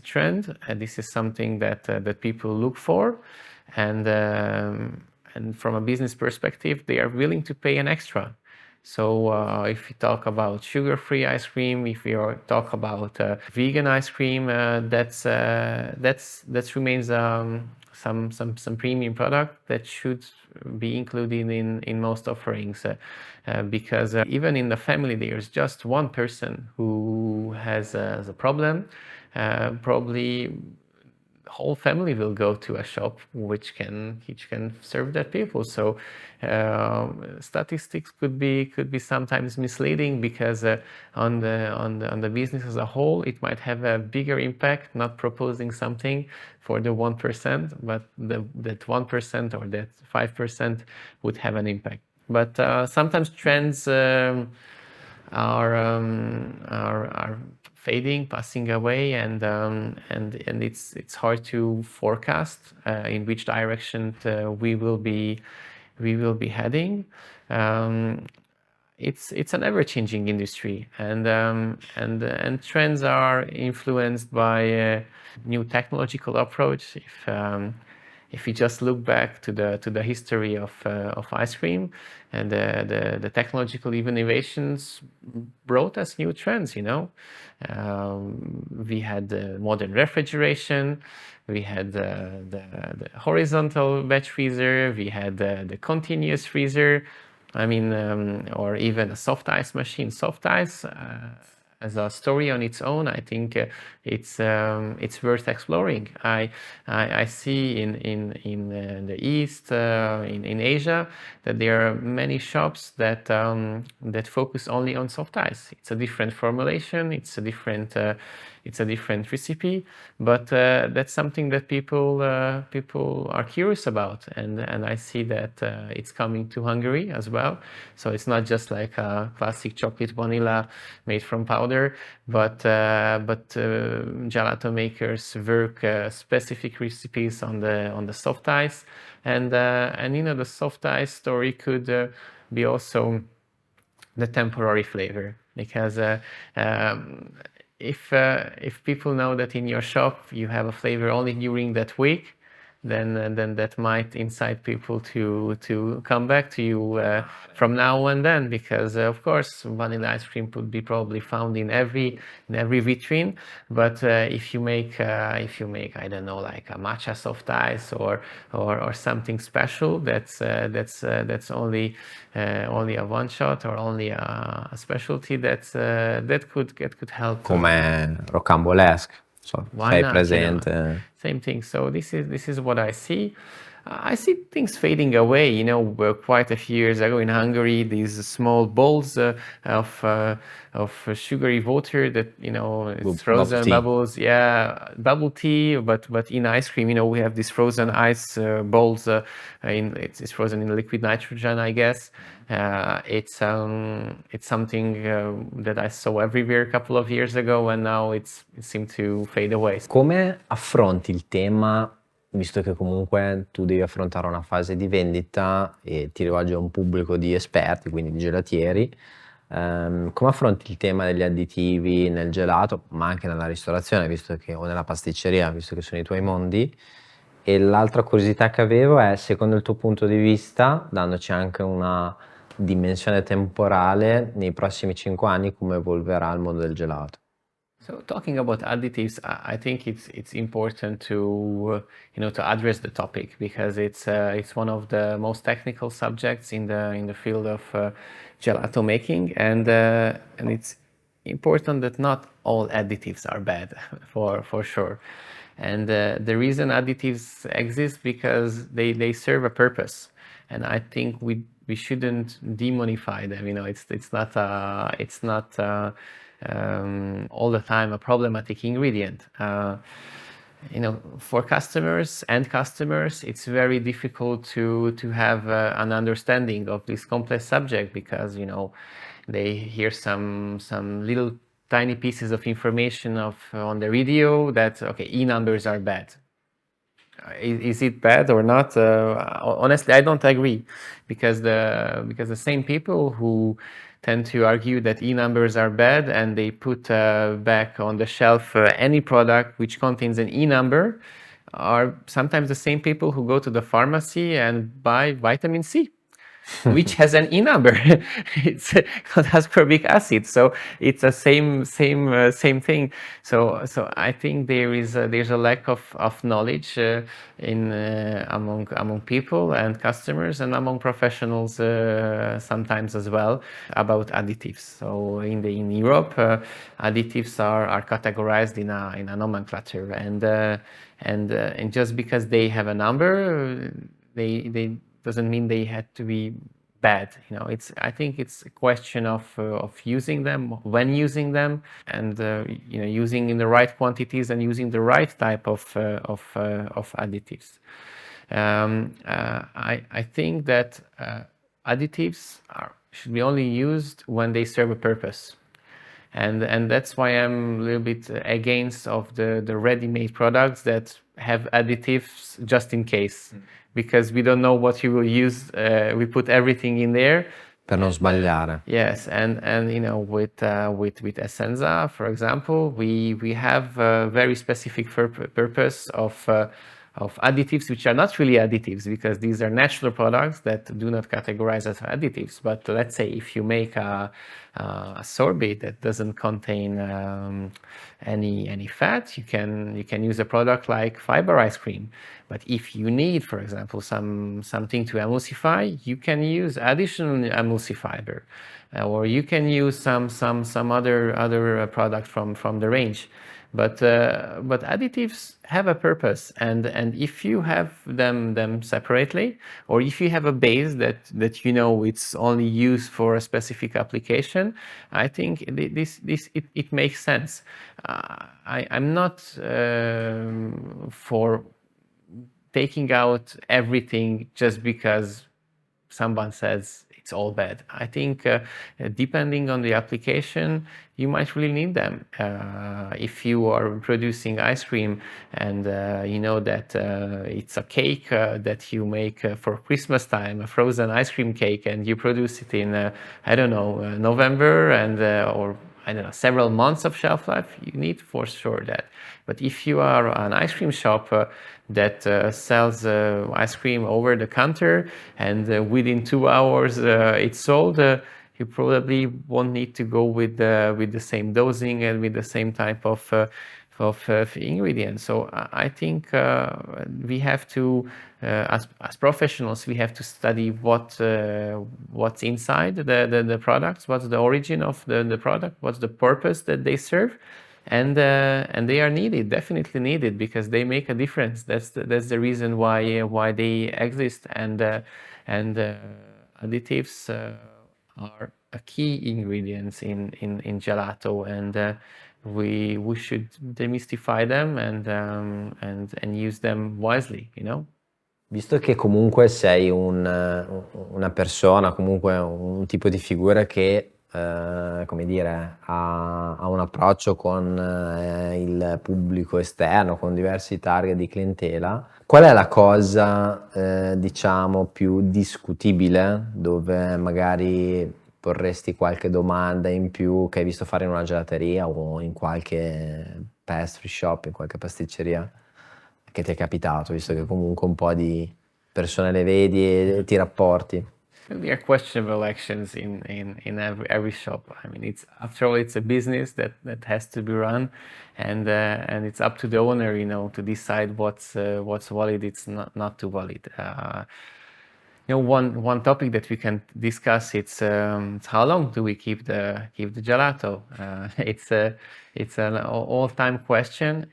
trend, and this is something that people look for, and from a business perspective, they are willing to pay an extra. So if you talk about sugar-free ice cream, if you talk about vegan ice cream, that remains some premium product that should be included in most offerings, because even in the family there's just one person who has a problem, probably whole family will go to a shop which can serve that people. So statistics could be sometimes misleading, because on the business as a whole, it might have a bigger impact not proposing something for the 1%, but that 1% or that 5% would have an impact. But sometimes trends are fading, passing away, and it's hard to forecast in which direction we will be heading. It's an ever-changing industry, and trends are influenced by new technological approach. If you just look back to the history of ice cream, and the technological innovations brought us new trends. We had modern refrigeration, we had the horizontal batch freezer, we had the continuous freezer. I mean, or even a soft ice machine. Soft ice, as a story on its own, I think it's worth exploring. I see in the East, in Asia, that there are many shops that focus only on soft ice. It's a different formulation. It's a different recipe, but that's something that people are curious about, and I see that it's coming to Hungary as well. So it's not just like a classic chocolate vanilla made from powder, but gelato makers work specific recipes on the soft ice, and the soft ice story could be also the temporary flavor, because if people know that in your shop you have a flavor only during that week, then that might incite people to come back to you from now and then, because of course vanilla ice cream would be probably found in every vitrine, but if you make I don't know, like a matcha soft ice or something special that's only a one shot, or only a specialty, that could help. Come rocambolesque. So, Why sei not, presente? Same thing. So this is what I see. I see things fading away. Quite a few years ago in Hungary, these small bowls of sugary water that it's frozen bubbles. Yeah, bubble tea, but in ice cream, we have these frozen ice bowls. It's frozen in liquid nitrogen, I guess. It's something that I saw everywhere a couple of years ago, and now it seemed to fade away. Come affronti il tema visto che comunque tu devi affrontare una fase di vendita e ti rivolgi a un pubblico di esperti, quindi di gelatieri, come affronti il tema degli additivi nel gelato, ma anche nella ristorazione, visto che, o nella pasticceria, visto che sono i tuoi mondi? E l'altra curiosità che avevo è, secondo il tuo punto di vista, dandoci anche una dimensione temporale, nei prossimi 5 anni come evolverà il mondo del gelato? So talking about additives, I think it's important to to address the topic because it's one of the most technical subjects in the field of gelato making, and it's important that not all additives are bad for sure. And the reason additives exist because they serve a purpose, and I think we shouldn't demonify them. It's not all the time a problematic ingredient. For customers and customers, it's very difficult to have an understanding of this complex subject because they hear some little tiny pieces of information on the radio that okay, E numbers are bad. Is it bad or not? Honestly, I don't agree, because the same people who tend to argue that E numbers are bad and they put back on the shelf any product which contains an E number are sometimes the same people who go to the pharmacy and buy vitamin C, which has an E number. It's called ascorbic acid, so it's a same thing. So I think there's a lack of knowledge in among people and customers and among professionals sometimes as well about additives. So in Europe, additives are categorized in a nomenclature, and just because they have a number, they doesn't mean they had to be bad. I think it's a question of using them, when using them, and using in the right quantities and using the right type of additives. I think that additives should be only used when they serve a purpose. And that's why I'm a little bit against of the ready-made products that have additives just in case, because we don't know what you will use. We put everything in there. Per non sbagliare. Yes, and with Essenza, for example, we have a very specific purpose of additives, which are not really additives, because these are natural products that do not categorize as additives. But let's say if you make a sorbet that doesn't contain any fat, you can use a product like fiber ice cream. But if you need, for example, something to emulsify, you can use additional emulsifier, or you can use some other product from the range. But additives have a purpose, and if you have them separately, or if you have a base that it's only used for a specific application, I think it makes sense. I'm not for taking out everything just because someone says it's all bad. I think depending on the application, you might really need them. If you are producing ice cream and you know that it's a cake that you make for Christmas time, a frozen ice cream cake, and you produce it in, I don't know, November, and or I don't know, several months of shelf life, you need for sure that. But if you are an ice cream shop that sells ice cream over the counter, and within 2 hours it's sold, you probably won't need to go with the same dosing and with the same type of ingredients. So I think we have to, as professionals, we have to study what's inside the products, what's the origin of the product, what's the purpose that they serve, and they are needed, definitely needed, because they make a difference. That's the reason why they exist, and additives are a key ingredients in gelato, and we should demystify them and use them wisely, Visto che comunque sei una persona, comunque un tipo di figura che come dire, ha un approccio con il pubblico esterno, con diversi target di clientela, qual è la cosa, diciamo, più discutibile, dove magari porresti qualche domanda in più che hai visto fare in una gelateria o in qualche pastry shop, in qualche pasticceria, che ti è capitato, visto che comunque un po' di persone le vedi e ti rapporti? There are questionable actions in every shop. I mean, it's after all, it's a business that has to be run, and it's up to the owner, to decide what's valid, it's not too valid. One topic that we can discuss, it's how long do we keep the gelato? It's an all-time question,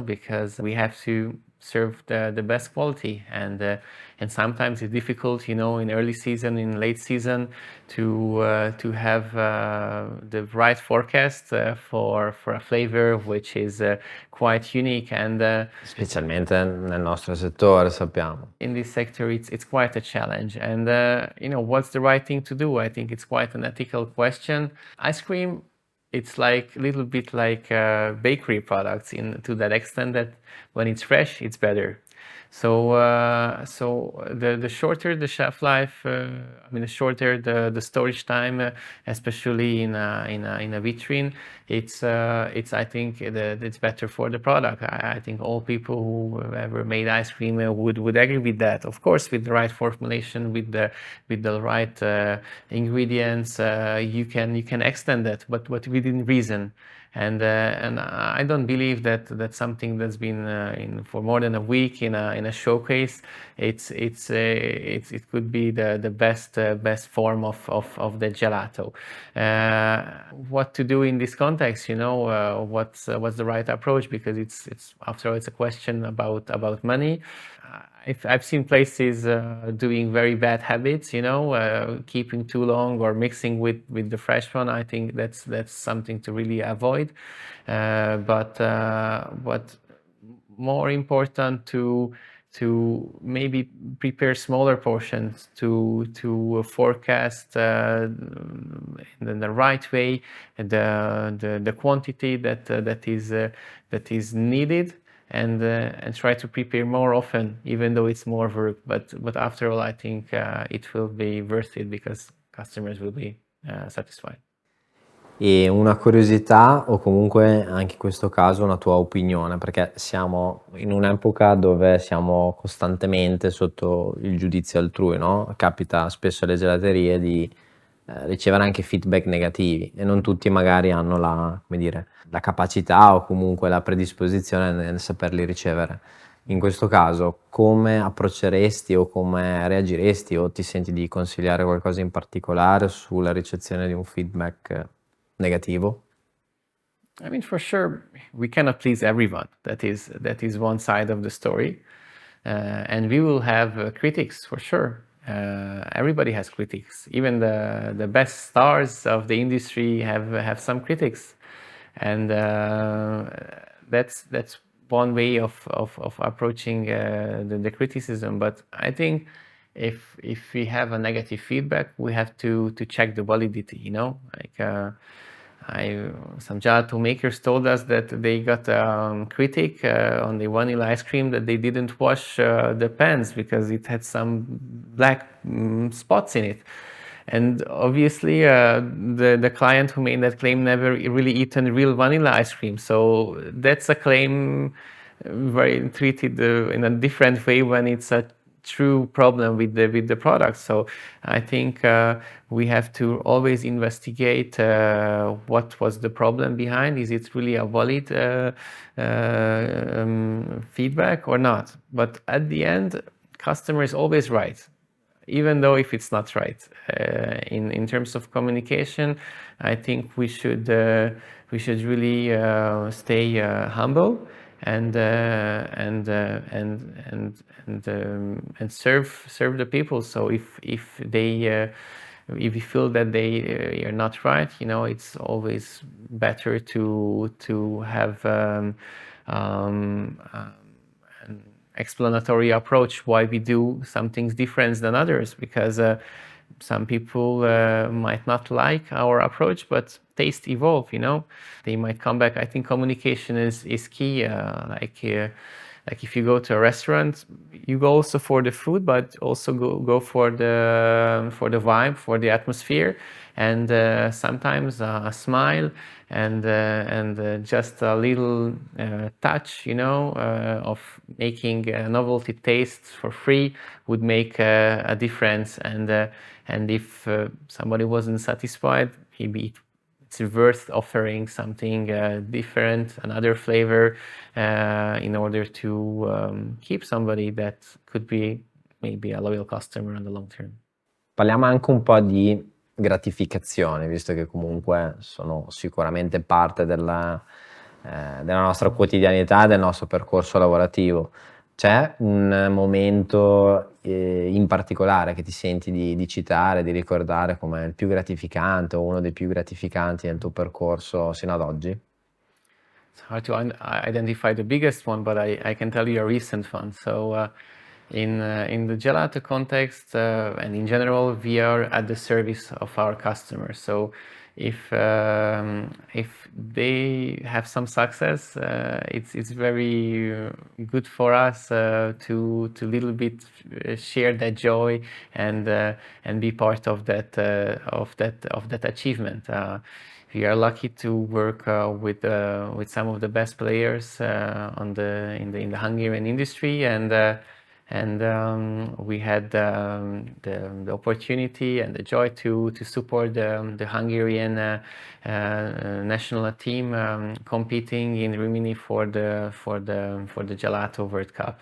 because we have to serve the best quality, and sometimes it's difficult, in early season, in late season, to have the right forecast for a flavor which is quite unique, and Specialmente nel nostro settore, sappiamo. in this sector it's quite a challenge. And what's the right thing to do? I think it's quite an ethical question. Ice cream, it's like a little bit like bakery products, to that extent that when it's fresh, it's better. So the shorter the shelf life, the shorter the storage time, especially in a vitrine, it's I think that it's better for the product. I think all people who have ever made ice cream would agree with that. Of course, with the right formulation, with the right ingredients, you can extend that, but within reason. And I don't believe that that's something that's been in for more than a week in a showcase. It could be the best form of the gelato. What to do in this context? What's the right approach? Because it's after all, it's a question about money. I've seen places doing very bad habits, keeping too long or mixing with the fresh one. I think that's something to really avoid. But more important to maybe prepare smaller portions to forecast in the right way the quantity that is needed, and try to prepare more often, even though it's more work. But after all, I think it will be worth it because customers will be satisfied. E una curiosità, o comunque anche in questo caso una tua opinione, perché siamo in un'epoca dove siamo costantemente sotto il giudizio altrui, no? Capita spesso alle gelaterie di ricevere anche feedback negativi, e non tutti magari hanno come dire, la capacità o comunque la predisposizione nel saperli ricevere. In questo caso, come approcceresti o come reagiresti, o ti senti di consigliare qualcosa in particolare sulla ricezione di un feedback negativo? I mean, for sure, we cannot please everyone. That is one side of the story, and we will have critics for sure. Everybody has critics. Even the best stars of the industry have some critics, and that's one way of approaching the criticism. But I think if we have a negative feedback, we have to check the validity. Like. Some gelato makers told us that they got a critic on the vanilla ice cream that they didn't wash the pans because it had some black spots in it. And obviously, the client who made that claim never really eaten real vanilla ice cream. So that's a claim very treated in a different way when it's a true problem with the product. So I think we have to always investigate what was the problem behind. Is it really a valid feedback or not? But at the end, customer is always right, even though if it's not right. In terms of communication, I think we should really stay humble and serve the people. So if we feel that they are not right, it's always better to have an explanatory approach why we do some things different than others, because some people might not like our approach, but taste evolve, they might come back. I think communication is key. Like if you go to a restaurant, you go also for the food, but also go for the vibe, for the atmosphere, and sometimes a smile and just a little touch, of making a novelty taste for free would make a difference. And if somebody wasn't satisfied, maybe it's worth offering something different, another flavor, in order to keep somebody that could be maybe a loyal customer on the long term. Parliamo anche un po' di gratificazione, visto che comunque sono sicuramente parte della nostra quotidianità, del nostro percorso lavorativo. C'è un momento in particolare che ti senti di citare, di ricordare come il più gratificante o uno dei più gratificanti nel tuo percorso sino ad oggi? It's hard to identify the biggest one, but I can tell you a recent one. So in the gelato context and in general, we are at the service of our customers. So if they have some success, it's very good for us to little bit share that joy and be part of that achievement. We are lucky to work with some of the best players in the Hungarian industry, and we had the opportunity and the joy to support the Hungarian national team competing in Rimini for the Gelato World Cup.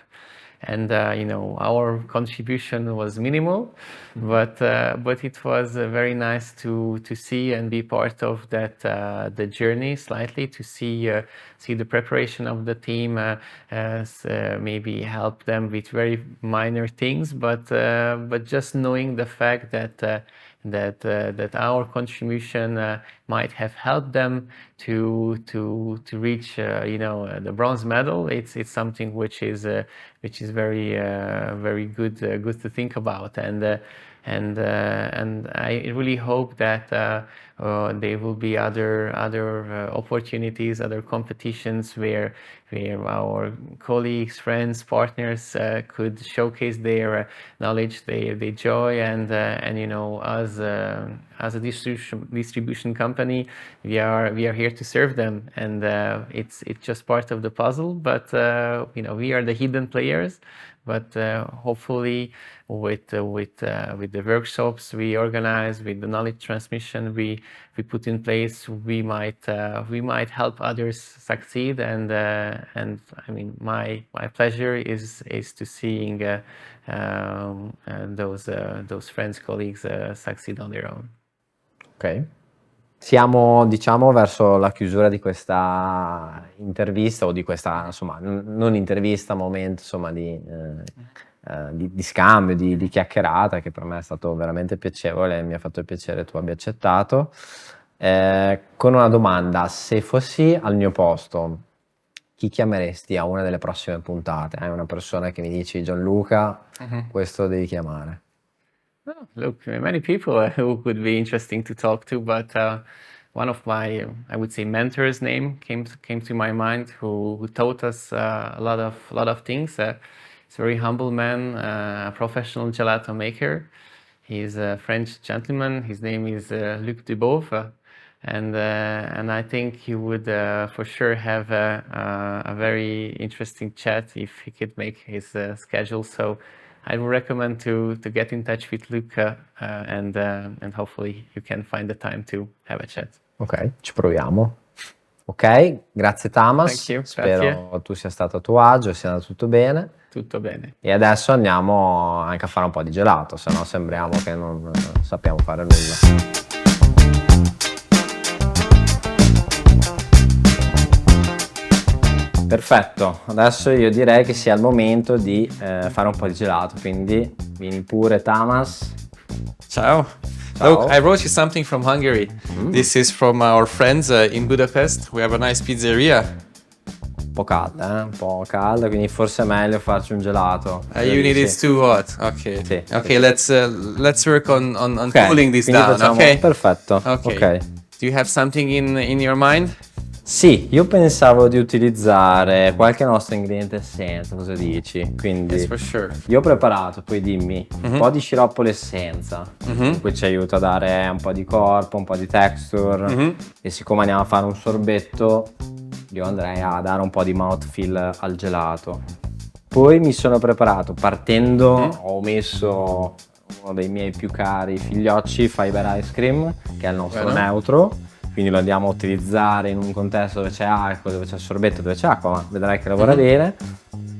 And our contribution was minimal, but it was very nice to see and be part of that the journey slightly, to see the preparation of the team, maybe help them with very minor things, but just knowing the fact that our contribution might have helped them to reach the bronze medal. It's something which is very very good to think about, and I really hope that there will be other opportunities, other competitions where our colleagues, friends, partners could showcase their knowledge, their joy, and as a distribution company, we are here to serve them, and it's just part of the puzzle. But we are the hidden players. But hopefully, with the workshops we organize, with the knowledge transmission we put in place, we might help others succeed. And I mean, my pleasure is to seeing those friends, colleagues succeed on their own. Ok. Siamo, diciamo, verso la chiusura di questa intervista, o di questa, insomma, non intervista, momento, insomma, di scambio, di chiacchierata, che per me è stato veramente piacevole e mi ha fatto piacere tu abbia accettato. Con una domanda: se fossi al mio posto, chi chiameresti a una delle prossime puntate? Hai una persona che mi dici: Gianluca, questo devi chiamare. Oh, look, many people who could be interesting to talk to, but one of my, I would say, mentors' name came to my mind, who taught us a lot of things. He's a very humble man, a professional gelato maker. He's a French gentleman. His name is Luc Dubove, and I think he would for sure have a very interesting chat if he could make his schedule. So I would recommend to get in touch with Luca and hopefully you can find the time to have a chat. Ok, ci proviamo. Ok, grazie Tamás. Thank you. Spero Grazie. tu sia stato a tuo agio, sia andato tutto bene. Tutto bene. E adesso andiamo anche a fare un po' di gelato, se no sembriamo che non sappiamo fare nulla. Perfetto, adesso io direi che sia il momento di fare un po' di gelato, quindi vieni pure Tamás. Ciao. Look, I brought you something from Hungary. This is from our friends in Budapest. We have a nice pizzeria. po' calda, un po' calda, quindi forse è meglio farci un gelato. You need it too hot. Okay. Sì. Okay, let's work on Ok, cooling this quindi down, facciamo, okay? perfetto. Okay. Ok. Do you have something in your mind? Sì, io pensavo di utilizzare qualche nostro ingrediente essenza, cosa dici? Quindi Yes, for sure. io ho preparato, poi dimmi, un po' di sciroppo l'essenza, che ci aiuta a dare un po' di corpo, un po' di texture, e siccome andiamo a fare un sorbetto, io andrei a dare un po' di mouthfeel al gelato. Poi mi sono preparato, partendo, ho messo uno dei miei più cari figliocci, Fiber Ice Cream, che è il nostro Bene. neutro, quindi lo andiamo a utilizzare in un contesto dove c'è acqua, dove c'è sorbetto, dove c'è acqua, ma vedrai che lavora bene.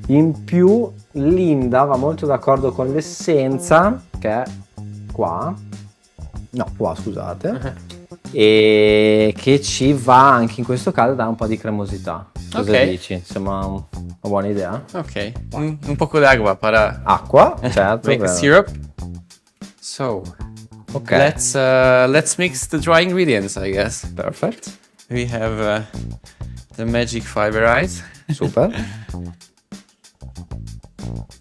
In più Linda va molto d'accordo con l'essenza, che è qua, no, qua scusate, e che ci va anche in questo caso a dare un po' di cremosità. Cosa Ok. dici? Sembra una buona idea? Okay. Un poco d'acqua para Acqua, certo. make a vero. syrup. So, Ok, let's mix the dry ingredients, I guess. perfect, We have the magic fiber ice. super.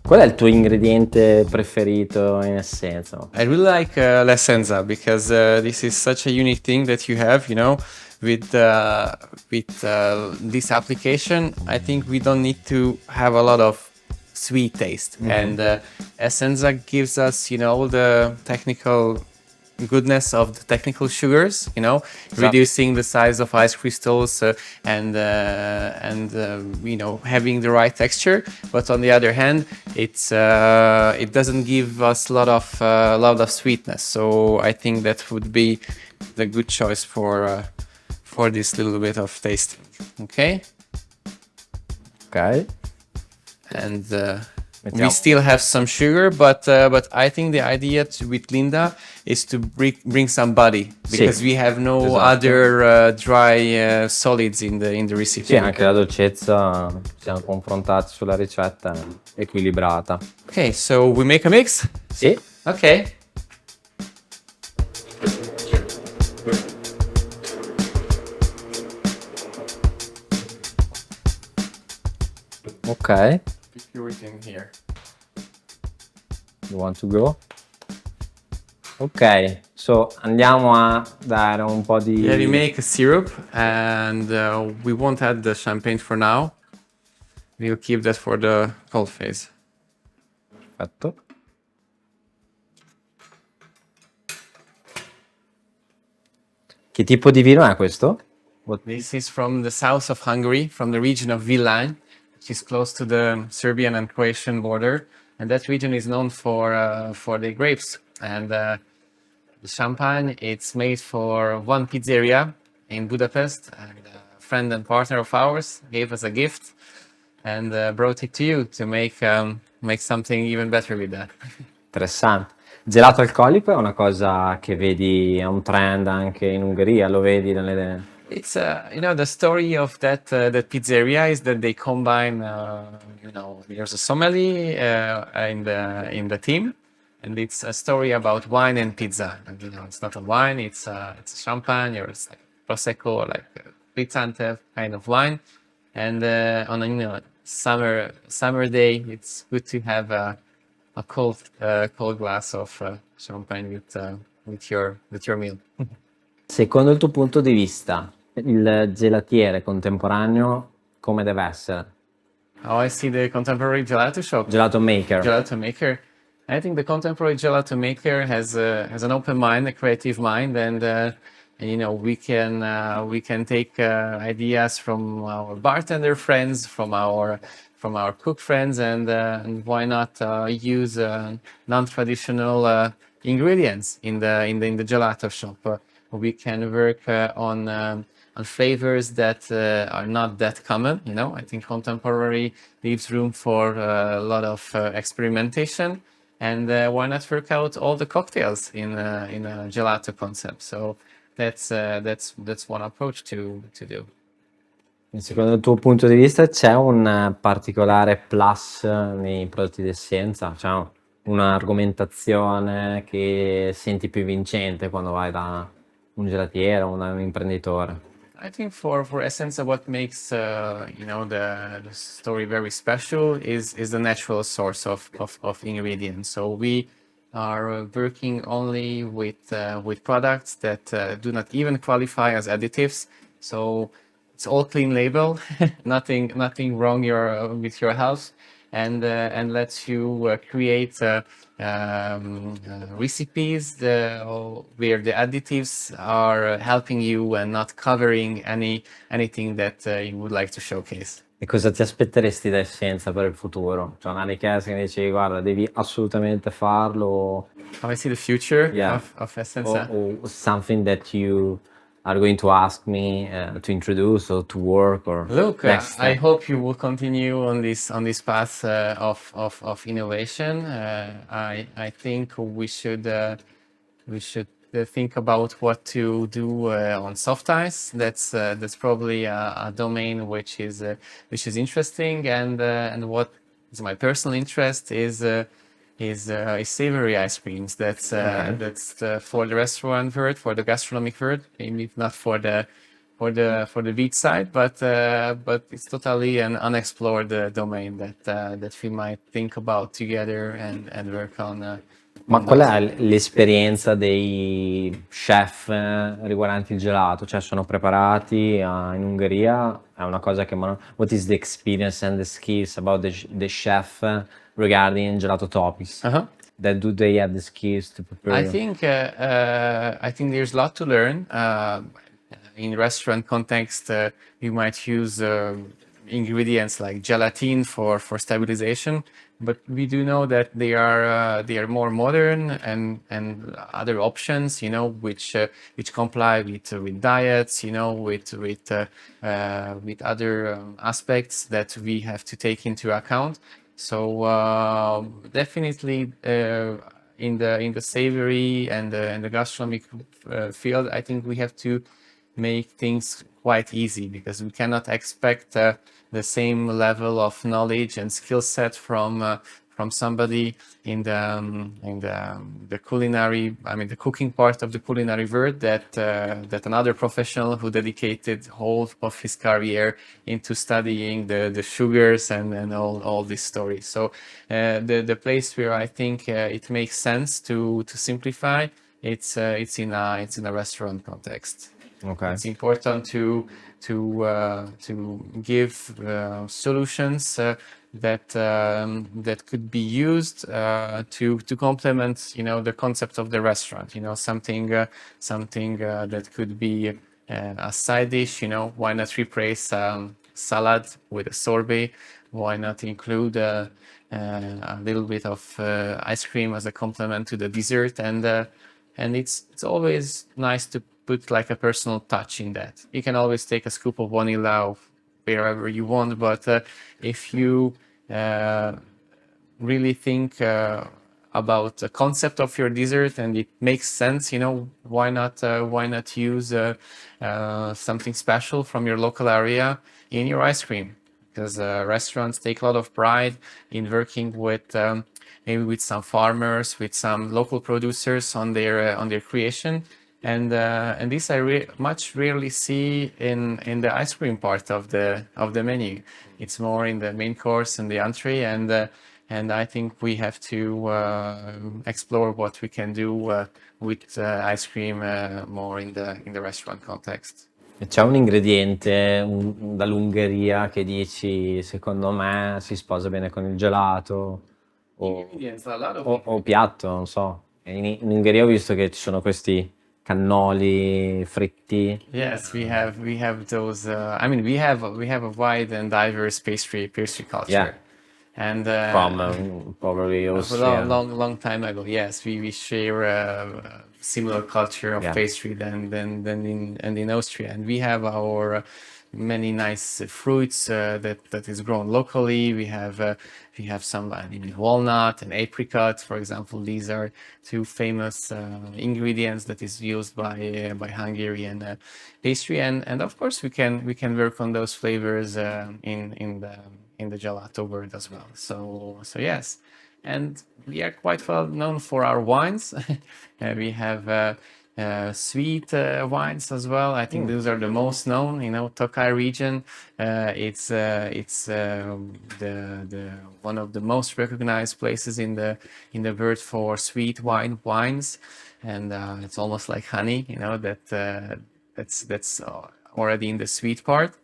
Qual è il tuo ingrediente preferito in essenza? I really like l'essenza because this is such a unique thing that you have, you know, with this application. I think we don't need to have a lot of sweet taste, and essenza gives us, you know, the technical goodness of the technical sugars, you know, reducing the size of ice crystals and you know, having the right texture. But on the other hand, it doesn't give us a lot of sweetness. So I think that would be the good choice for this little bit of tasting. Okay, Ok. and we Mettiamo- still have some sugar, but I think the idea with Linda is to bring some body because we have no esatto. other dry solids in the recipe. Sì, anche la dolcezza, ci siamo confrontati sulla ricetta, è equilibrata. Okay, so we make a mix. Sì, Okay. ok. Put it in here. You want to go? Ok, so andiamo a dare un po' di... Yeah, we make a syrup, and we won't add the champagne for now. We'll keep that for the cold phase. Perfetto. Che tipo di vino è questo? This is from the south of Hungary, from the region of Villan, which is close to the Serbian and Croatian border, and that region is known for the grapes. And the champagne, it's made for one pizzeria in Budapest, and a friend and partner of ours gave us a gift and brought it to you to make something even better with that. Interessante. Gelato alcolico è una cosa che vedi, è un trend anche in Ungheria, lo vedi nelle... It's you know, the story of that pizzeria is that they combine you know, there's a sommelier in the team, and it's a story about wine and pizza. And you know, it's not a wine, it's a champagne, or it's like prosecco, or like a frizzante kind of wine. And on a, you know, summer day, it's good to have a cold glass of champagne with your meal. Secondo il tuo punto di vista, il gelatiere contemporaneo come deve essere? How I see the contemporary gelato shop. Gelato maker. Gelato maker. I think the contemporary gelato maker has an open mind, a creative mind, and you know, we can take ideas from our bartender friends, from our cook friends, and why not use non-traditional ingredients in the gelato shop. We can work on flavors that are not that common. You know, I think contemporary leaves room for a lot of experimentation, and why not work out all the cocktails in a gelato concept? So that's one approach to do. Secondo il tuo punto di vista c'è un particolare plus nei prodotti d'essenza? C'è un'argomentazione che senti più vincente quando vai da un gelatiere o da un imprenditore? I think for essence, what makes the story very special is the natural source of ingredients. So we are working only with products that do not even qualify as additives. So it's all clean label, nothing wrong with your health, and lets you create recipes where the additives are helping you and not covering anything that you would like to showcase. E cosa ti aspetteresti da Essenza per il futuro? Cioè una richiesta che dici, guarda, devi assolutamente farlo. How I see the future Yeah. of Essenza. Or something that you are going to ask me to introduce or to work or Look, next I step. hope you will continue on this path of innovation. I think we should think about what to do on soft ice. That's probably a domain which is interesting, and what is my personal interest is savory ice creams. That's for the restaurant world, for the gastronomic world, maybe not for the beach side, but it's totally an unexplored domain that we might think about together and work on. Ma qual è l'esperienza dei chef riguardanti il gelato? Cioè sono preparati in Ungheria? È una cosa che... What is the experience and the skills about the chef regarding gelato topics? Do they have the skills to prepare? I think there's a lot to learn. In restaurant context, you might use ingredients like gelatin for stabilization, but we do know that they are more modern and other options, which comply with diets, with other aspects that we have to take into account. So definitely in the savory and the gastronomic field, I think we have to make things quite easy, because we cannot expect the same level of knowledge and skill set from somebody in the culinary, the cooking part of the culinary world, that another professional who dedicated whole of his career into studying the sugars and all these stories. So the place where I think it makes sense to simplify, it's in a restaurant context. Okay. It's important to give solutions that could be used to complement, the concept of the restaurant. Something that could be a side dish. Why not replace salad with a sorbet? Why not include a little bit of ice cream as a complement to the dessert? And it's always nice to put like a personal touch in that. You can always take a scoop of vanilla wherever you want, but if you really think about the concept of your dessert and it makes sense, why not use something special from your local area in your ice cream? Because restaurants take a lot of pride in working with maybe with some farmers, with some local producers on their creation. And this I much rarely see in the ice cream part of the menu. It's more in the main course and the entree, and I think we have to explore what we can do with ice cream more in the restaurant context. C'è un ingrediente dall'Ungheria che dici, secondo me si sposa bene con il gelato? O piatto, non so. In Ungheria ho visto che ci sono questi cannoli fritti. Yes, we have those. We have a wide and diverse pastry culture. Yeah. And From probably a Austria. long time ago. Yes, we share a similar culture of pastry than in Austria, and we have our many nice fruits that is grown locally. We have some walnut and apricot, for example. These are two famous ingredients that is used by Hungarian pastry, and of course we can work on those flavors in the gelato world as well. So yes, and we are quite well known for our wines. We have sweet wines as well. I think those are the most known. You know, Tokai region. It's the one of the most recognized places in the world for sweet wines, and it's almost like honey. You know that's already in the sweet part.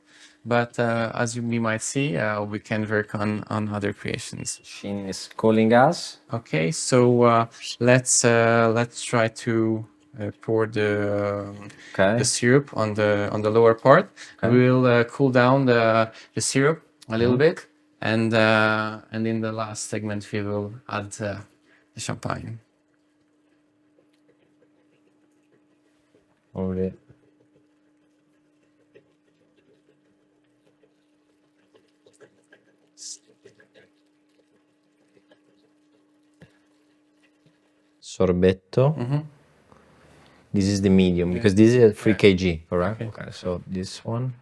But as we might see, we can work on other creations. Machine is calling us. Okay, so let's try to pour the syrup on the lower part. Okay. We'll cool down the syrup a little bit, and in the last segment we will add the champagne. Only. Sorbetto. This is the medium because this is 3 kg, correct? Okay, so this one.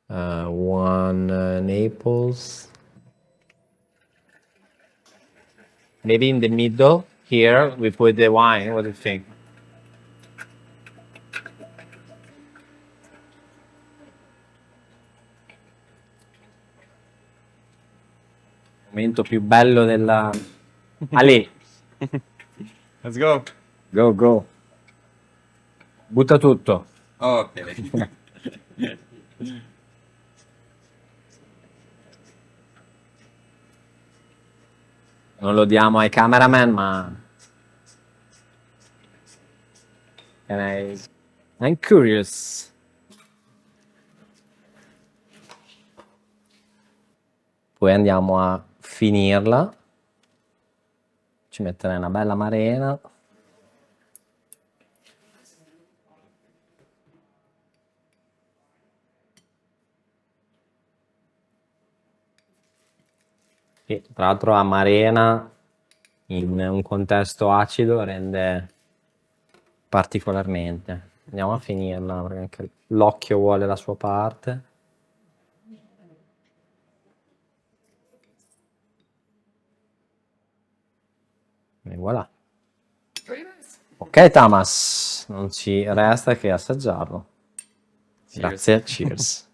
One Naples. Maybe in the middle here we put the wine. What do you think? Momento più bello della. Ali, Let's go. go, go. Butta tutto. Okay. Non lo diamo ai cameraman, ma. I'm curious. Poi andiamo a finirla. Ci metterei una bella marena. E, tra l'altro la marena in un contesto acido rende particolarmente. Andiamo a finirla perché anche l'occhio vuole la sua parte. E voilà. Ok Tamás, non ci resta che assaggiarlo. Grazie, cheers.